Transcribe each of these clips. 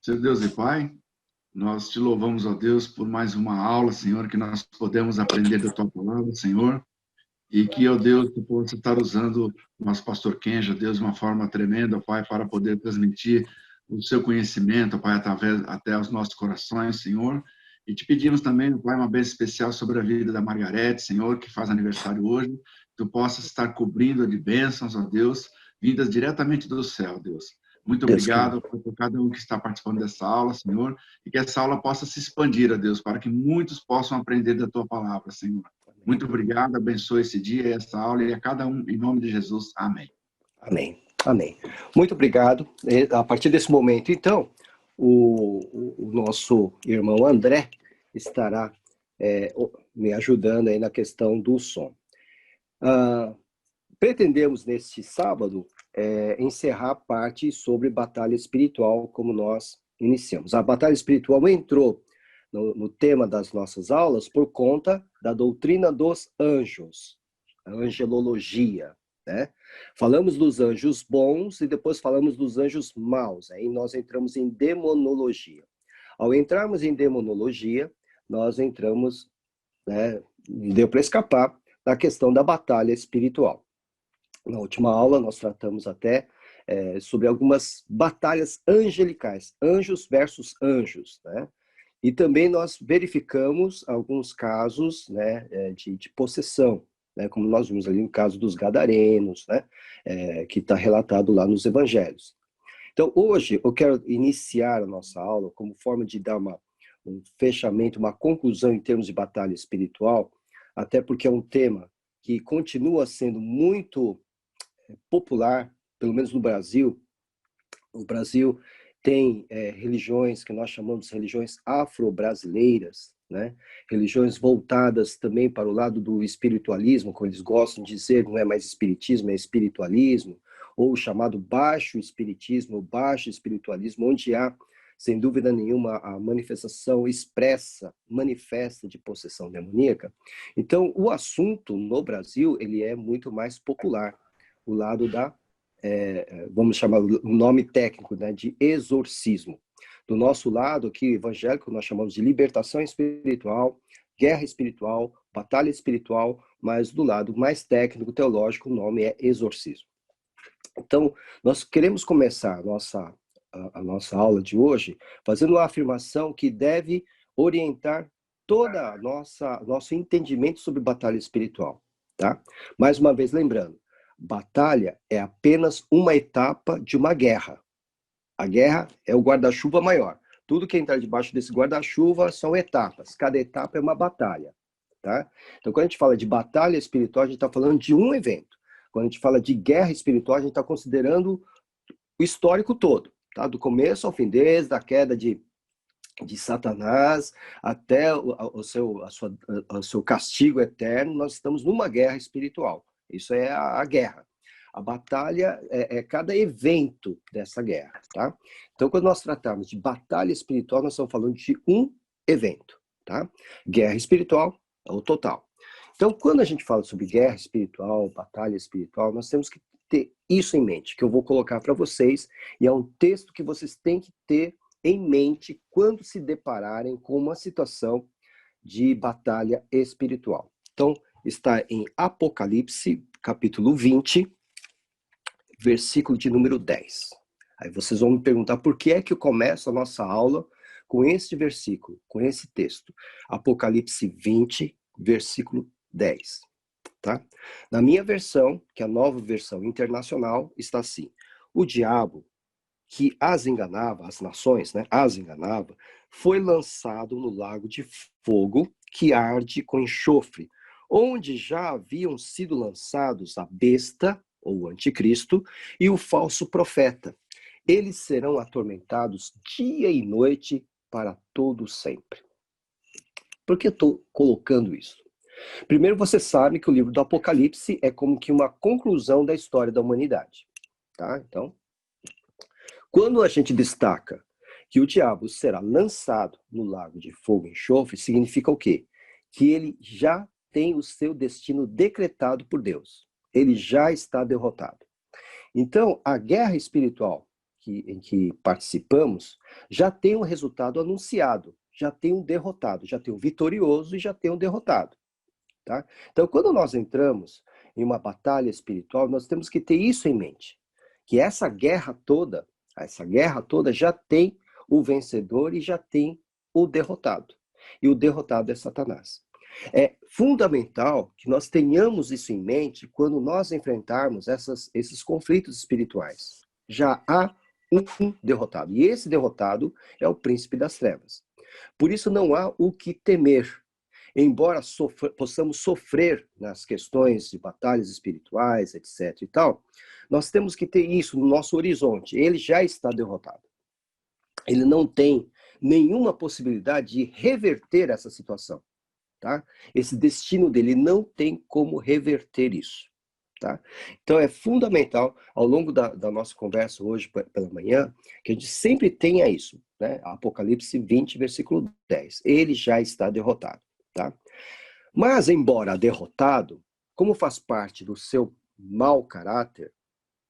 Senhor Deus e Pai, nós te louvamos, ó Deus, por mais uma aula, Senhor, que nós podemos aprender da Tua palavra, Senhor, e que, ó Deus, tu possa estar usando o nosso pastor Kenja, Deus, de uma forma tremenda, ó Pai, para poder transmitir o seu conhecimento, ó Pai, através até aos nossos corações, Senhor. E te pedimos também, ó Pai, uma bênção especial sobre a vida da Margarete, Senhor, que faz aniversário hoje. Tu possas estar cobrindo de bênçãos, ó Deus, vindas diretamente do céu, Deus. Muito obrigado por cada um que está participando dessa aula, Senhor, e que essa aula possa se expandir, ó Deus, para que muitos possam aprender da Tua palavra, Senhor. Muito obrigado, abençoe esse dia, essa aula e a cada um, em nome de Jesus. Amém. Amém. Amém. Muito obrigado. A partir desse momento, então, o nosso irmão André estará me ajudando aí na questão do som. Pretendemos, neste sábado, encerrar a parte sobre batalha espiritual, como nós iniciamos. A batalha espiritual entrou no tema das nossas aulas por conta da doutrina dos anjos, a angelologia, né? Falamos dos anjos bons e depois falamos dos anjos maus. Aí nós entramos em demonologia. Ao entrarmos em demonologia, nós entramos, né, deu para escapar da questão da batalha espiritual. Na última aula nós tratamos até sobre algumas batalhas angelicais, anjos versus anjos, né? E também nós verificamos alguns casos, né, de possessão, né, como nós vimos ali no caso dos gadarenos, né, que está relatado lá nos evangelhos. Então, hoje eu quero iniciar a nossa aula como forma de dar um fechamento, uma conclusão em termos de batalha espiritual, até porque é um tema que continua sendo muito popular, pelo menos no Brasil. O Brasil tem religiões que nós chamamos de religiões afro-brasileiras, né? Religiões voltadas também para o lado do espiritualismo, como eles gostam de dizer, não é mais espiritismo, é espiritualismo, ou o chamado baixo espiritismo, baixo espiritualismo, onde há, sem dúvida nenhuma, a manifestação manifesta de possessão demoníaca. Então, o assunto no Brasil, ele é muito mais popular, o lado da vamos chamar o nome técnico, né, de exorcismo. Do nosso lado aqui, evangélico, nós chamamos de libertação espiritual, guerra espiritual, batalha espiritual, mas do lado mais técnico, teológico, o nome é exorcismo. Então, nós queremos começar a nossa aula de hoje fazendo uma afirmação que deve orientar toda nosso entendimento sobre batalha espiritual, tá? Mais uma vez, lembrando, batalha é apenas uma etapa de uma guerra. A guerra é o guarda-chuva maior. Tudo que entrar debaixo desse guarda-chuva são etapas. Cada etapa é uma batalha, tá? Então, quando a gente fala de batalha espiritual, a gente está falando de um evento. Quando a gente fala de guerra espiritual, a gente está considerando o histórico todo, tá? Do começo ao fim, desde a queda de Satanás até o seu castigo eterno, nós estamos numa guerra espiritual. Isso é a guerra. A batalha é cada evento dessa guerra, tá? Então, quando nós tratamos de batalha espiritual, nós estamos falando de um evento, tá? Guerra espiritual é o total. Então, quando a gente fala sobre guerra espiritual, batalha espiritual, nós temos que ter isso em mente, que eu vou colocar para vocês, e é um texto que vocês têm que ter em mente quando se depararem com uma situação de batalha espiritual. Então, está em Apocalipse, capítulo 20, versículo de número 10. Aí vocês vão me perguntar por que é que eu começo a nossa aula com esse versículo, com esse texto. Apocalipse 20, versículo 10. Tá? Na minha versão, que é a nova versão internacional, está assim: o diabo que as enganava, as nações, né, as enganava, foi lançado no lago de fogo que arde com enxofre, onde já haviam sido lançados a besta, ou o anticristo, e o falso profeta. Eles serão atormentados dia e noite para todo sempre. Por que eu estou colocando isso? Primeiro, você sabe que o livro do Apocalipse é como que uma conclusão da história da humanidade. Tá? Então, quando a gente destaca que o diabo será lançado no lago de fogo e enxofre, significa o quê? Que ele já tem o seu destino decretado por Deus. Ele já está derrotado. Então, a guerra espiritual em que participamos, já tem um resultado anunciado, já tem um derrotado, já tem um vitorioso e já tem um derrotado. Tá? Então, quando nós entramos em uma batalha espiritual, nós temos que ter isso em mente, que essa guerra toda já tem o vencedor e já tem o derrotado. E o derrotado é Satanás. É fundamental que nós tenhamos isso em mente quando nós enfrentarmos esses conflitos espirituais. Já há um derrotado, e esse derrotado é o príncipe das trevas. Por isso não há o que temer. Embora possamos sofrer nas questões de batalhas espirituais, etc. e tal, nós temos que ter isso no nosso horizonte. Ele já está derrotado. Ele não tem nenhuma possibilidade de reverter essa situação. Tá? Esse destino dele não tem como reverter isso. Tá? Então é fundamental, ao longo da nossa conversa hoje pela manhã, que a gente sempre tenha isso. Né? Apocalipse 20, versículo 10. Ele já está derrotado. Tá? Mas, embora derrotado, como faz parte do seu mau caráter,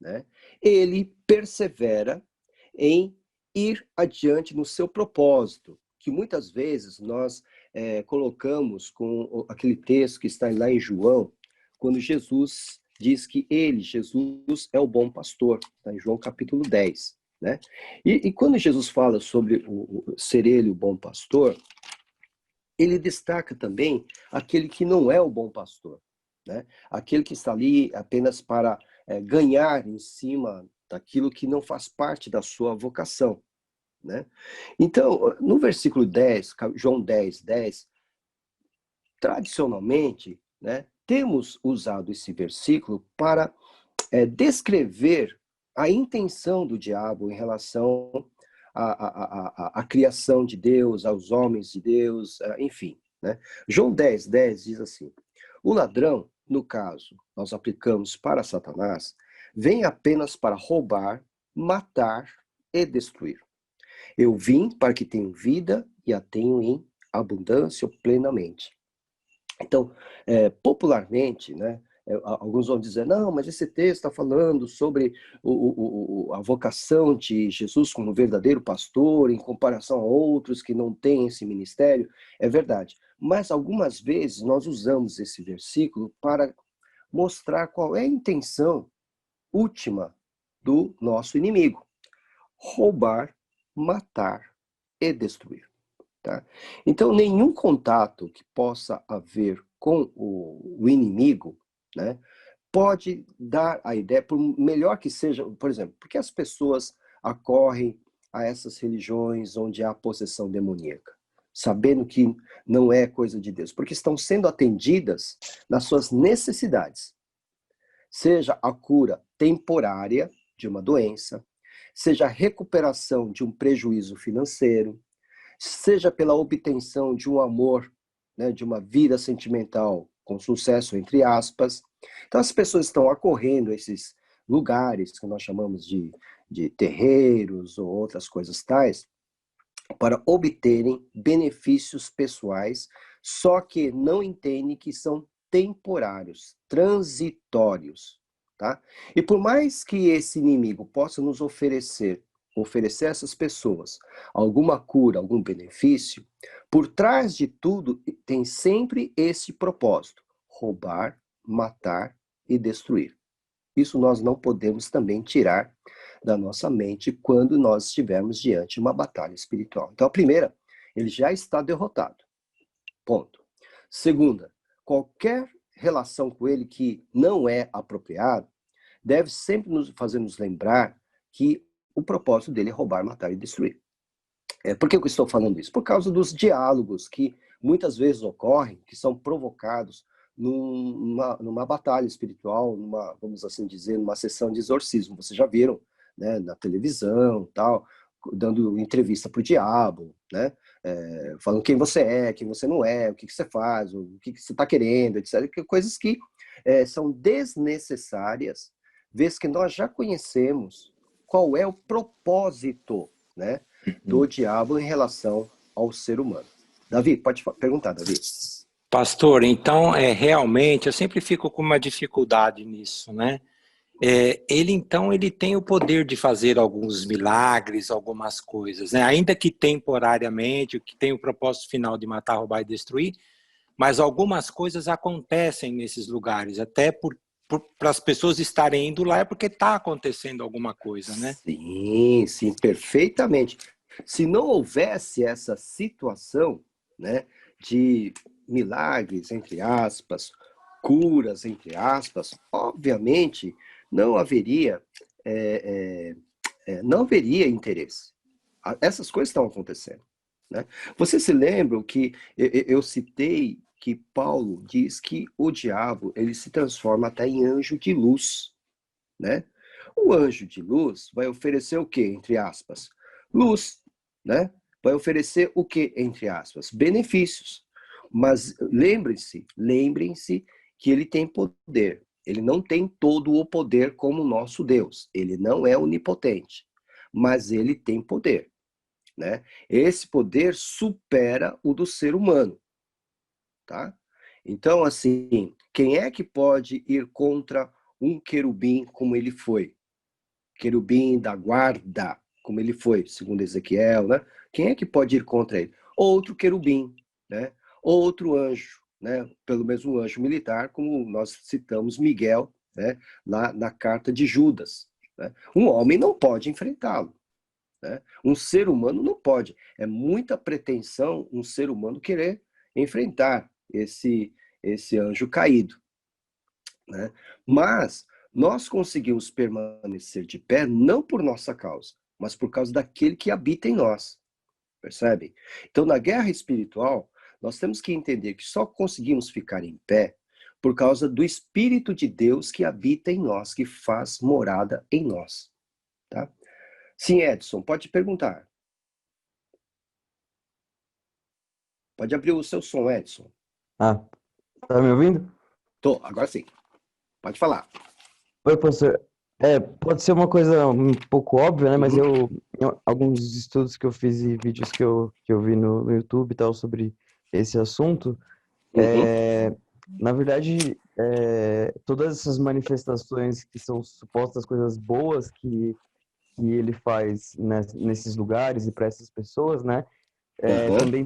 né, ele persevera em ir adiante no seu propósito, que muitas vezes nós colocamos com aquele texto que está lá em João, quando Jesus diz que ele, Jesus, é o bom pastor, tá? Em João capítulo 10. Né? E quando Jesus fala sobre ser ele o bom pastor, ele destaca também aquele que não é o bom pastor, né? Aquele que está ali apenas para ganhar em cima daquilo que não faz parte da sua vocação. Né? Então, no versículo 10, João 10, 10, tradicionalmente, né, temos usado esse versículo para descrever a intenção do diabo em relação à criação de Deus, aos homens de Deus, enfim. Né? João 10, 10 diz assim: o ladrão, no caso, nós aplicamos para Satanás, vem apenas para roubar, matar e destruir. Eu vim para que tenham vida e a tenham em abundância ou plenamente. Então, popularmente, né, alguns vão dizer, não, mas esse texto está falando sobre a vocação de Jesus como verdadeiro pastor em comparação a outros que não têm esse ministério. É verdade. Mas algumas vezes nós usamos esse versículo para mostrar qual é a intenção última do nosso inimigo: roubar, matar e destruir. Tá? Então, nenhum contato que possa haver com o inimigo, né, pode dar a ideia, por melhor que seja, por exemplo, porque as pessoas acorrem a essas religiões onde há possessão demoníaca, sabendo que não é coisa de Deus, porque estão sendo atendidas nas suas necessidades, seja a cura temporária de uma doença, seja a recuperação de um prejuízo financeiro, seja pela obtenção de um amor, né, de uma vida sentimental com sucesso, entre aspas. Então, as pessoas estão acorrendo a esses lugares que nós chamamos de terreiros ou outras coisas tais, para obterem benefícios pessoais, só que não entendem que são temporários, transitórios. Tá? E por mais que esse inimigo possa nos oferecer a essas pessoas alguma cura, algum benefício, por trás de tudo tem sempre esse propósito: roubar, matar e destruir. Isso nós não podemos também tirar da nossa mente quando nós estivermos diante de uma batalha espiritual. Então, a primeira, ele já está derrotado. Ponto. Segunda, qualquer relação com ele que não é apropriado deve sempre nos fazer nos lembrar que o propósito dele é roubar, matar e destruir. Por que eu estou falando isso? Por causa dos diálogos que muitas vezes ocorrem, que são provocados numa batalha espiritual, vamos assim dizer, numa sessão de exorcismo. Vocês já viram, né, na televisão, tal, dando entrevista para o diabo, né, falando quem você é, quem você não é, o que você faz, o que você está querendo, etc. Coisas que são desnecessárias, vez que nós já conhecemos qual é o propósito, né, do diabo em relação ao ser humano. Davi, pode perguntar, Davi. Pastor, então, realmente, eu sempre fico com uma dificuldade nisso, né? ele então ele tem o poder de fazer alguns milagres, algumas coisas, né? Ainda que temporariamente, que tem o propósito final de matar, roubar e destruir, mas algumas coisas acontecem nesses lugares, até para as pessoas estarem indo lá é porque está acontecendo alguma coisa, né? Sim, sim, perfeitamente. Se não houvesse essa situação, né, de milagres, entre aspas, curas, entre aspas, obviamente não haveria, não haveria interesse. Essas coisas estão acontecendo, né? Você se lembra que eu citei que Paulo diz que o diabo ele se transforma até em anjo de luz, né? O anjo de luz vai oferecer o quê, entre aspas? Luz, né? Vai oferecer o quê, entre aspas? Benefícios. Mas lembrem-se que ele tem poder. Ele não tem todo o poder como o nosso Deus. Ele não é onipotente, mas ele tem poder, né? Esse poder supera o do ser humano, tá? Então, assim, quem é que pode ir contra um querubim como ele foi? Querubim da guarda, como ele foi, segundo Ezequiel, né? Quem é que pode ir contra ele? Outro querubim, né? Outro anjo, né? Pelo menos um anjo militar, como nós citamos Miguel, né? Lá na carta de Judas, né? Um homem não pode enfrentá-lo, né? Um ser humano não pode. É muita pretensão um ser humano querer enfrentar esse anjo caído, né? Mas nós conseguimos permanecer de pé não por nossa causa, mas por causa daquele que habita em nós, percebe? Então, na guerra espiritual, nós temos que entender que só conseguimos ficar em pé por causa do Espírito de Deus que habita em nós, que faz morada em nós, tá? Sim, Edson, pode perguntar. Pode abrir o seu som, Edson. Ah, tá me ouvindo? Tô, agora sim. Pode falar. Oi, professor. Pode ser uma coisa um pouco óbvia, né? Mas Uhum. alguns estudos que eu fiz e vídeos que eu vi no YouTube e tal sobre esse assunto, Uhum. na verdade, todas essas manifestações que são supostas coisas boas que ele faz nesses lugares e para essas pessoas, né? Uhum. Também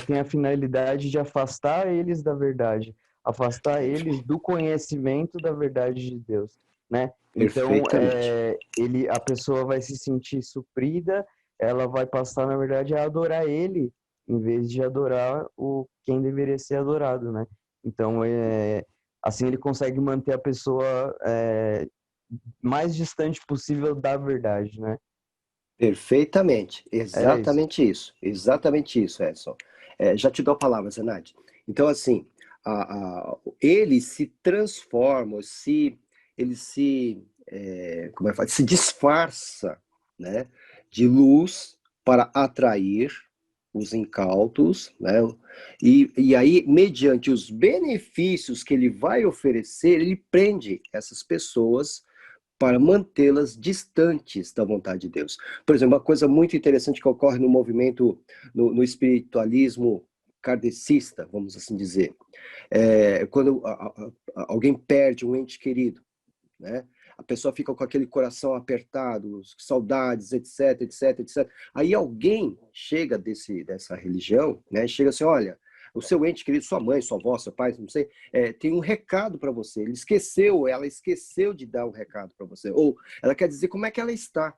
tem a finalidade de afastar eles da verdade, afastar eles do conhecimento da verdade de Deus, né? Então, Perfeitamente. a pessoa vai se sentir suprida, ela vai passar, na verdade, a adorar ele, em vez de adorar quem deveria ser adorado, né? Então, assim ele consegue manter a pessoa mais distante possível da verdade, né? Perfeitamente, Era isso. exatamente isso, Edson. Já te dou a palavra, Zenade. Então, assim, ele se transforma, ele como é que fala? Se disfarça, né, de luz para atrair os incautos, né? E aí, mediante os benefícios que ele vai oferecer, ele prende essas pessoas para mantê-las distantes da vontade de Deus. Por exemplo, uma coisa muito interessante que ocorre no movimento, no espiritualismo kardecista, vamos assim dizer, quando alguém perde um ente querido, né? A pessoa fica com aquele coração apertado, saudades, etc, etc, etc. Aí alguém chega dessa religião, né? Chega assim, olha, o seu ente querido, sua mãe, sua avó, seu pai, não sei, tem um recado para você. Ela esqueceu de dar um recado para você. Ou ela quer dizer como é que ela está.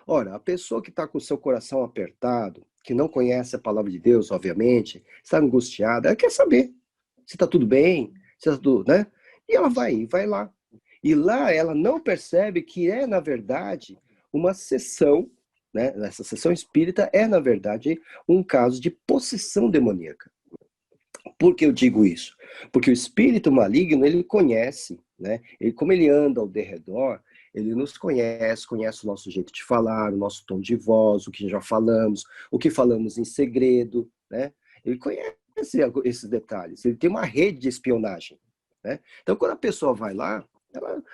Ora, a pessoa que está com o seu coração apertado, que não conhece a palavra de Deus, obviamente, está angustiada, ela quer saber se está tudo bem, se está tudo, né? E ela vai lá. E lá ela não percebe que na verdade, uma sessão, né? Essa sessão espírita na verdade, um caso de possessão demoníaca. Por que eu digo isso? Porque o espírito maligno, ele conhece, né? Como ele anda ao derredor, ele nos conhece, conhece o nosso jeito de falar, o nosso tom de voz, o que já falamos, o que falamos em segredo, né? Ele conhece esses detalhes, ele tem uma rede de espionagem, né? Então, quando a pessoa vai lá,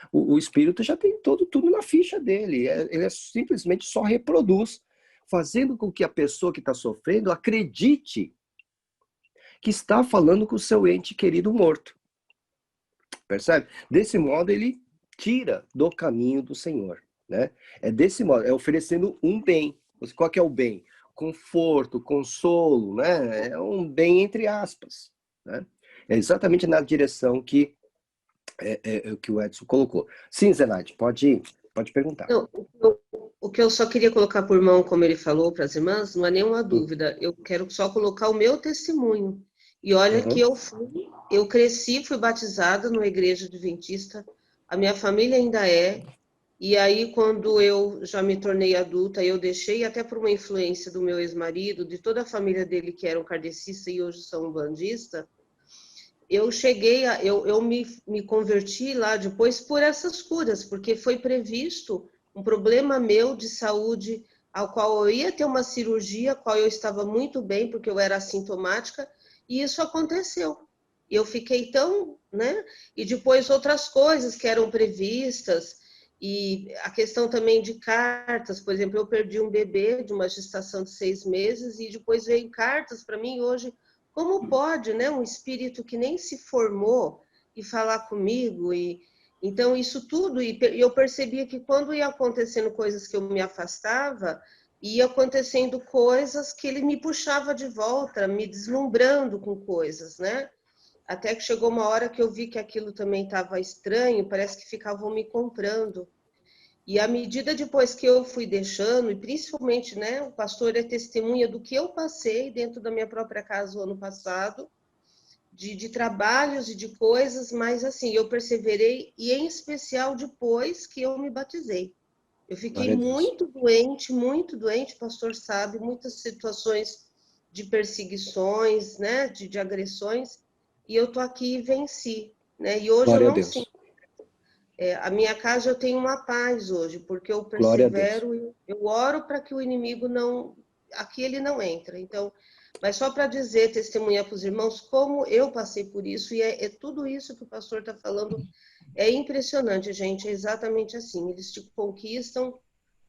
o espírito já tem tudo na ficha dele, ele simplesmente só reproduz, fazendo com que a pessoa que está sofrendo acredite que está falando com o seu ente querido morto. Percebe? Desse modo, ele tira do caminho do Senhor, né? É desse modo, é oferecendo um bem. Qual que é o bem? Conforto, consolo, né? É um bem entre aspas, né? É exatamente na direção que que o Edson colocou. Sim, Zenate, pode perguntar. Não, o que eu só queria colocar por mão, como ele falou para as irmãs, não há nenhuma dúvida. Eu quero só colocar o meu testemunho. E olha que eu cresci, fui batizada numa igreja adventista, a minha família ainda é, e aí quando eu já me tornei adulta, eu deixei até por uma influência do meu ex-marido, de toda a família dele que eram kardecistas e hoje são umbandistas, eu cheguei eu me converti lá depois por essas curas, porque foi previsto um problema meu de saúde, ao qual eu ia ter uma cirurgia, a qual eu estava muito bem, porque eu era assintomática, e isso aconteceu. Eu fiquei tão, né? E depois outras coisas que eram previstas, e a questão também de cartas, por exemplo, eu perdi um bebê de uma gestação de 6 meses, e depois veio cartas para mim hoje. Como pode, né, um espírito que nem se formou e falar comigo? E então isso tudo, e eu percebia que quando ia acontecendo coisas que eu me afastava, ia acontecendo coisas que ele me puxava de volta, me deslumbrando com coisas, né? Até que chegou uma hora que eu vi que aquilo também estava estranho, parece que ficavam me comprando. E à medida depois que eu fui deixando, e principalmente, né, o pastor é testemunha do que eu passei dentro da minha própria casa o ano passado, de trabalhos e de coisas, mas assim, eu perseverei, e em especial depois que eu me batizei. Eu fiquei muito doente, o pastor sabe, muitas situações de perseguições, né, de agressões, e eu tô aqui e venci, né, e hoje eu não sinto. A minha casa eu tenho uma paz hoje, porque eu persevero, eu oro para que o inimigo não, aqui ele não entra. Então, mas só para dizer, testemunhar para os irmãos como eu passei por isso, e é tudo isso que o pastor está falando, é impressionante, gente, é exatamente assim, eles te conquistam,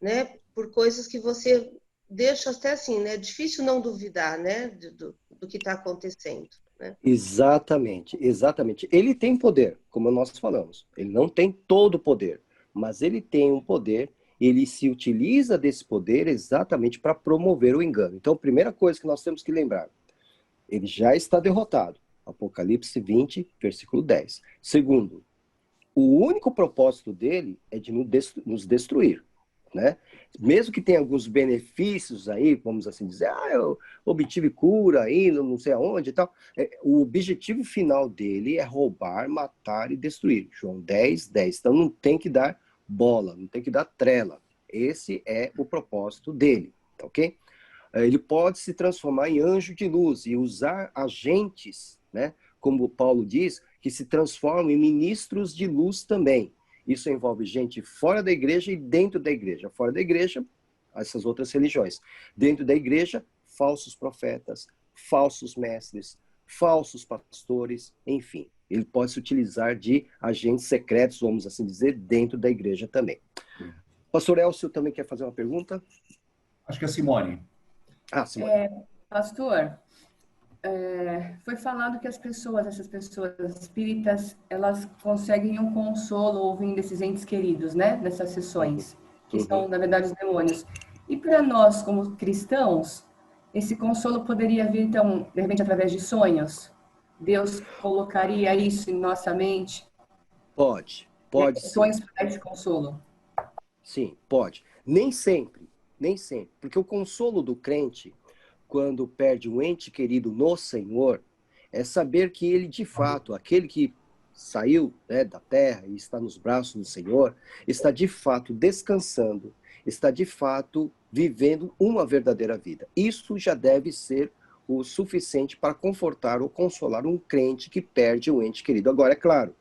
né, por coisas que você deixa até assim, né, é difícil não duvidar, né, do que está acontecendo. Né? Exatamente, exatamente. Ele tem poder, como nós falamos. Ele não tem todo o poder, mas ele tem um poder, ele se utiliza desse poder exatamente para promover o engano. Então, a primeira coisa que nós temos que lembrar, ele já está derrotado. Apocalipse 20, versículo 10. Segundo, o único propósito dele é de nos destruir. Né? Mesmo que tenha alguns benefícios aí, vamos assim dizer, eu obtive cura aí, não sei aonde e tal, o objetivo final dele é roubar, matar e destruir. João 10, 10. Então não tem que dar bola, não tem que dar trela. Esse é o propósito dele, tá ok? Ele pode se transformar em anjo de luz e usar agentes, né? Como Paulo diz, que se transformam em ministros de luz também. Isso envolve gente fora da igreja e dentro da igreja. Fora da igreja, essas outras religiões. Dentro da igreja, falsos profetas, falsos mestres, falsos pastores, enfim. Ele pode se utilizar de agentes secretos, vamos assim dizer, dentro da igreja também. Pastor Elcio também quer fazer uma pergunta? Acho que é a Simone. Simone. Pastor, foi falado que essas pessoas espíritas, elas conseguem um consolo ouvindo esses entes queridos, né? Nessas sessões, que são, na verdade, os demônios. E para nós, como cristãos, esse consolo poderia vir, então, de repente, através de sonhos? Deus colocaria isso em nossa mente? Pode sonhos para esse consolo? Sim, pode. Nem sempre, porque o consolo do crente, quando perde um ente querido no Senhor, é saber que ele, de fato, aquele que saiu, né, da terra e está nos braços do Senhor, está de fato descansando, está de fato vivendo uma verdadeira vida. Isso já deve ser o suficiente para confortar ou consolar um crente que perde um ente querido. Agora, é claro,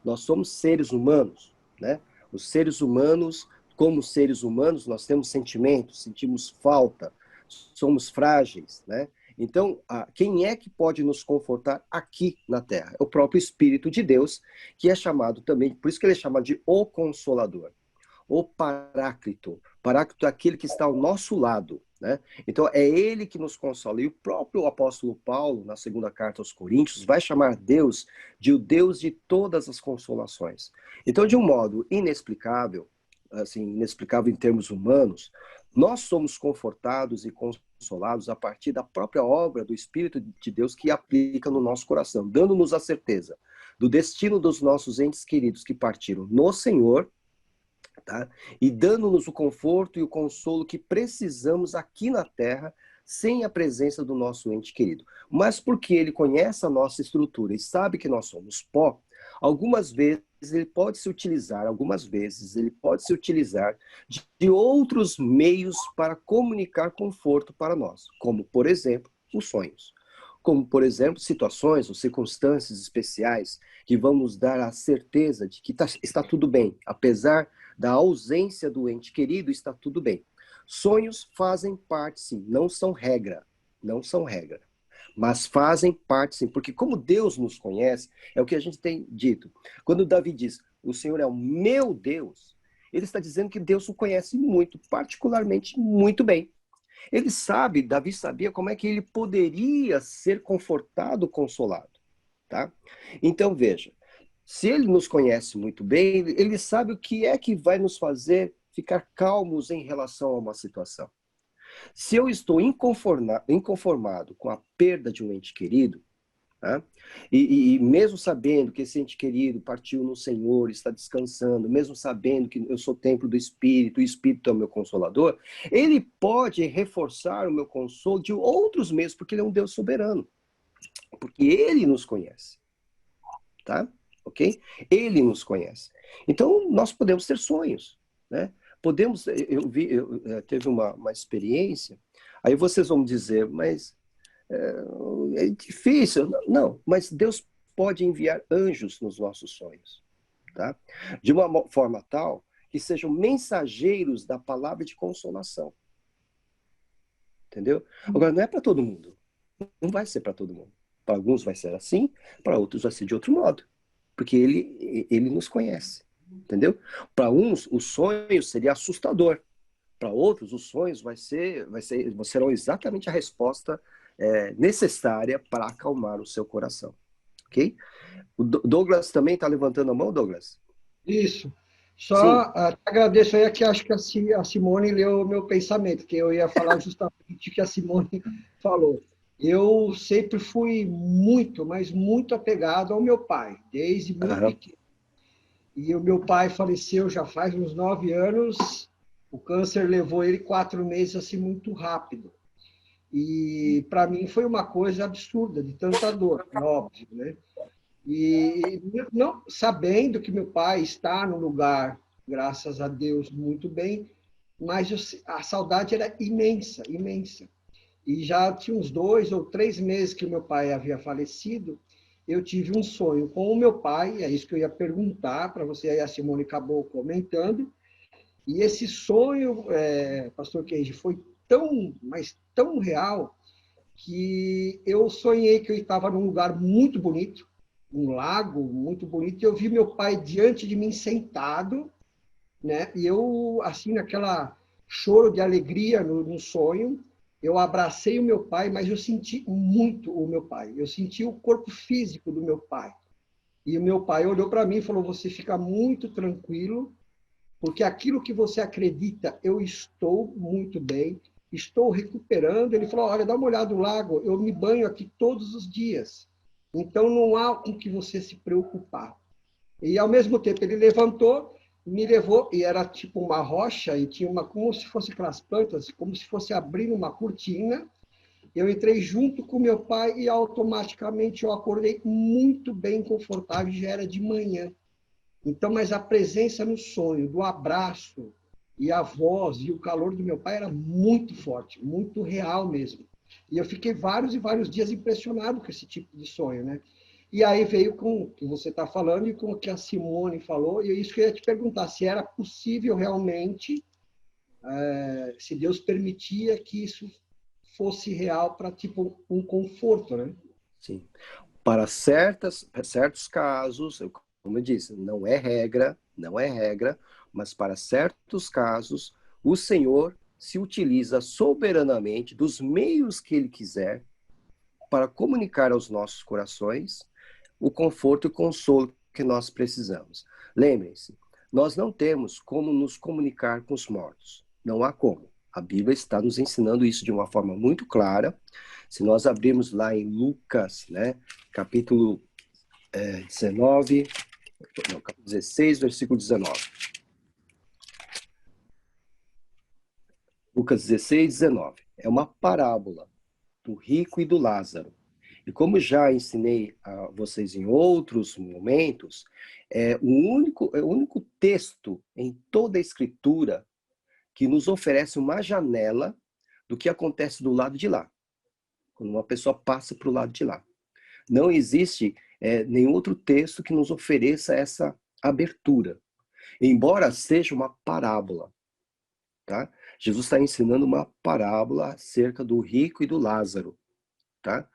nós somos seres humanos, né? Os seres humanos, como seres humanos, nós temos sentimentos, sentimos falta, somos frágeis, né? Então, quem é que pode nos confortar aqui na Terra? É o próprio Espírito de Deus, que é chamado também, por isso que ele é chamado de o Consolador, o Paráclito. Paráclito é aquele que está ao nosso lado, né? Então, é ele que nos consola. E o próprio apóstolo Paulo, na segunda carta aos Coríntios, vai chamar Deus de o Deus de todas as consolações. Então, de um modo inexplicável, assim, inexplicável em termos humanos, nós somos confortados e consolados a partir da própria obra do Espírito de Deus que aplica no nosso coração, dando-nos a certeza do destino dos nossos entes queridos que partiram no Senhor, tá? E dando-nos o conforto e o consolo que precisamos aqui na Terra, sem a presença do nosso ente querido. Mas porque ele conhece a nossa estrutura e sabe que nós somos pó, algumas vezes ele pode se utilizar de outros meios para comunicar conforto para nós, como, por exemplo, os sonhos. Como, por exemplo, situações ou circunstâncias especiais que vão nos dar a certeza de que está tudo bem, apesar da ausência do ente querido, está tudo bem. Sonhos fazem parte, sim, não são regra, mas fazem parte, sim, porque como Deus nos conhece, é o que a gente tem dito. Quando Davi diz, o Senhor é o meu Deus, ele está dizendo que Deus o conhece muito, particularmente muito bem. Ele sabe, Davi sabia como é que ele poderia ser confortado, consolado, tá? Então, veja, se ele nos conhece muito bem, ele sabe o que é que vai nos fazer ficar calmos em relação a uma situação. Se eu estou inconformado com a perda de um ente querido, tá? E mesmo sabendo que esse ente querido partiu no Senhor, está descansando, mesmo sabendo que eu sou templo do Espírito, o Espírito é o meu consolador, ele pode reforçar o meu consolo de outros meios, porque ele é um Deus soberano. Porque ele nos conhece. Tá? Ok? Ele nos conhece. Então, nós podemos ter sonhos, né? Podemos, teve uma experiência, aí vocês vão dizer, mas é difícil. Não, mas Deus pode enviar anjos nos nossos sonhos, tá? De uma forma tal que sejam mensageiros da palavra de consolação. Entendeu? Agora, não é para todo mundo. Não vai ser para todo mundo. Para alguns vai ser assim, para outros vai ser de outro modo. Porque ele nos conhece. Entendeu? Para uns, o sonho seria assustador. Para outros, os sonhos serão exatamente a resposta necessária para acalmar o seu coração. Ok? O Douglas também está levantando a mão, Douglas? Isso. Só agradeço aí que acho que a Simone leu o meu pensamento, que eu ia falar justamente o que a Simone falou. Eu sempre fui muito, mas muito apegado ao meu pai, desde muito pequeno. E o meu pai faleceu já faz uns 9 anos, o câncer levou ele 4 meses assim muito rápido. E para mim foi uma coisa absurda, de tanta dor, óbvio, né? E não sabendo que meu pai está no lugar, graças a Deus, muito bem, mas a saudade era imensa, imensa. E já tinha uns 2 ou 3 meses que meu pai havia falecido, eu tive um sonho com o meu pai, é isso que eu ia perguntar para você, aí a Simone acabou comentando, e esse sonho, pastor Kenji, foi mas tão real, que eu sonhei que eu estava num lugar muito bonito, um lago muito bonito, e eu vi meu pai diante de mim sentado, né? E eu, assim, naquela choro de alegria no sonho, eu abracei o meu pai, mas eu senti muito o meu pai. Eu senti o corpo físico do meu pai. E o meu pai olhou para mim e falou, você fica muito tranquilo, porque aquilo que você acredita, eu estou muito bem, estou recuperando. Ele falou, olha, dá uma olhada no lago, eu me banho aqui todos os dias. Então, não há com que você se preocupar. E, ao mesmo tempo, ele levantou, me levou, e era tipo uma rocha, e tinha como se fosse aquelas plantas, como se fosse abrindo uma cortina. Eu entrei junto com meu pai e, automaticamente, eu acordei muito bem confortável, já era de manhã. Então, mas a presença no sonho, do abraço, e a voz, e o calor do meu pai era muito forte, muito real mesmo. E eu fiquei vários e vários dias impressionado com esse tipo de sonho, né? E aí veio com o que você está falando e com o que a Simone falou, e é isso que eu ia te perguntar, se era possível realmente, se Deus permitia que isso fosse real para, tipo, um conforto, né? Sim. Para certos casos, como eu disse, não é regra, mas para certos casos, o Senhor se utiliza soberanamente dos meios que ele quiser para comunicar aos nossos corações o conforto e consolo que nós precisamos. Lembrem-se, nós não temos como nos comunicar com os mortos. Não há como. A Bíblia está nos ensinando isso de uma forma muito clara. Se nós abrirmos lá em Lucas, né, capítulo 16, versículo 19. Lucas 16, 19. É uma parábola do rico e do Lázaro. E como já ensinei a vocês em outros momentos, é o único texto em toda a Escritura que nos oferece uma janela do que acontece do lado de lá, quando uma pessoa passa para o lado de lá. Não existe nenhum outro texto que nos ofereça essa abertura, embora seja uma parábola. Tá? Jesus está ensinando uma parábola acerca do rico e do Lázaro. Tá?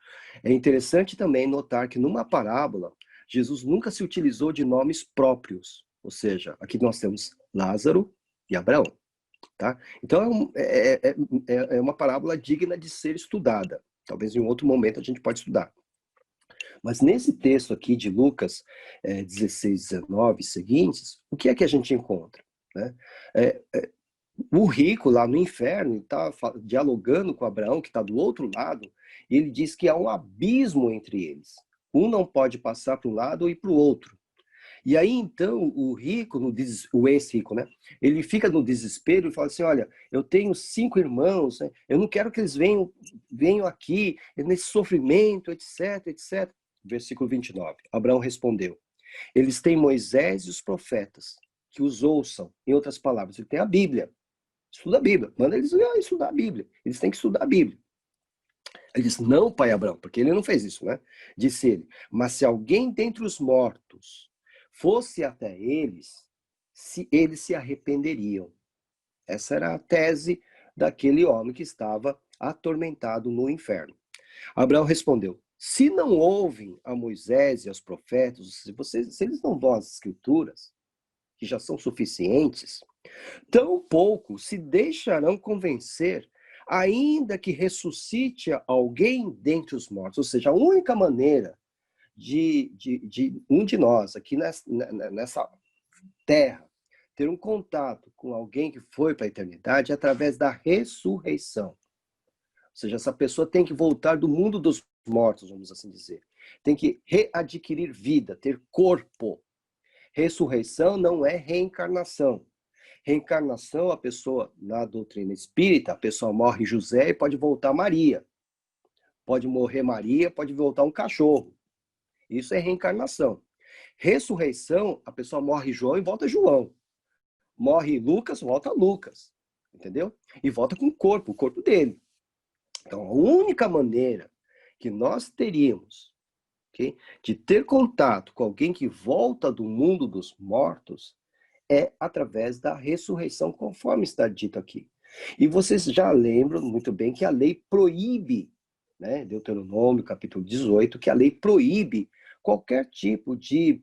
É interessante também notar que numa parábola, Jesus nunca se utilizou de nomes próprios. Ou seja, aqui nós temos Lázaro e Abraão. Tá? Então é uma parábola digna de ser estudada. Talvez em um outro momento a gente pode estudar. Mas nesse texto aqui de Lucas 16, 19 e seguintes, o que é que a gente encontra? Né? O rico lá no inferno está dialogando com Abraão, que está do outro lado, e ele diz que há um abismo entre eles. Um não pode passar para um lado e para o outro. E aí, então, o rico, o ex-rico, né? Ele fica no desespero e fala assim, olha, eu tenho 5 irmãos, né? Eu não quero que eles venham aqui nesse sofrimento, etc, etc. Versículo 29. Abraão respondeu, eles têm Moisés e os profetas, que os ouçam. Em outras palavras, ele tem a Bíblia. Estuda a Bíblia. Manda eles estudar a Bíblia. Eles têm que estudar a Bíblia. Ele disse, não, pai Abraão, porque ele não fez isso, né? Disse ele, mas se alguém dentre os mortos fosse até eles se arrependeriam. Essa era a tese daquele homem que estava atormentado no inferno. Abraão respondeu, se não ouvem a Moisés e aos profetas, se eles não vão às escrituras, que já são suficientes, tampouco se deixarão convencer, ainda que ressuscite alguém dentre os mortos. Ou seja, a única maneira de um de nós, aqui nessa terra, ter um contato com alguém que foi para a eternidade é através da ressurreição. Ou seja, essa pessoa tem que voltar do mundo dos mortos, vamos assim dizer. Tem que readquirir vida, ter corpo. Ressurreição não é reencarnação. Reencarnação, a pessoa, na doutrina espírita, a pessoa morre José e pode voltar Maria. Pode morrer Maria, pode voltar um cachorro. Isso é reencarnação. Ressurreição, a pessoa morre João e volta João. Morre Lucas, volta Lucas. Entendeu? E volta com o corpo dele. Então, a única maneira que nós teríamos, okay, de ter contato com alguém que volta do mundo dos mortos é através da ressurreição, conforme está dito aqui. E vocês já lembram muito bem que a lei proíbe, né, Deuteronômio, capítulo 18, que a lei proíbe qualquer tipo de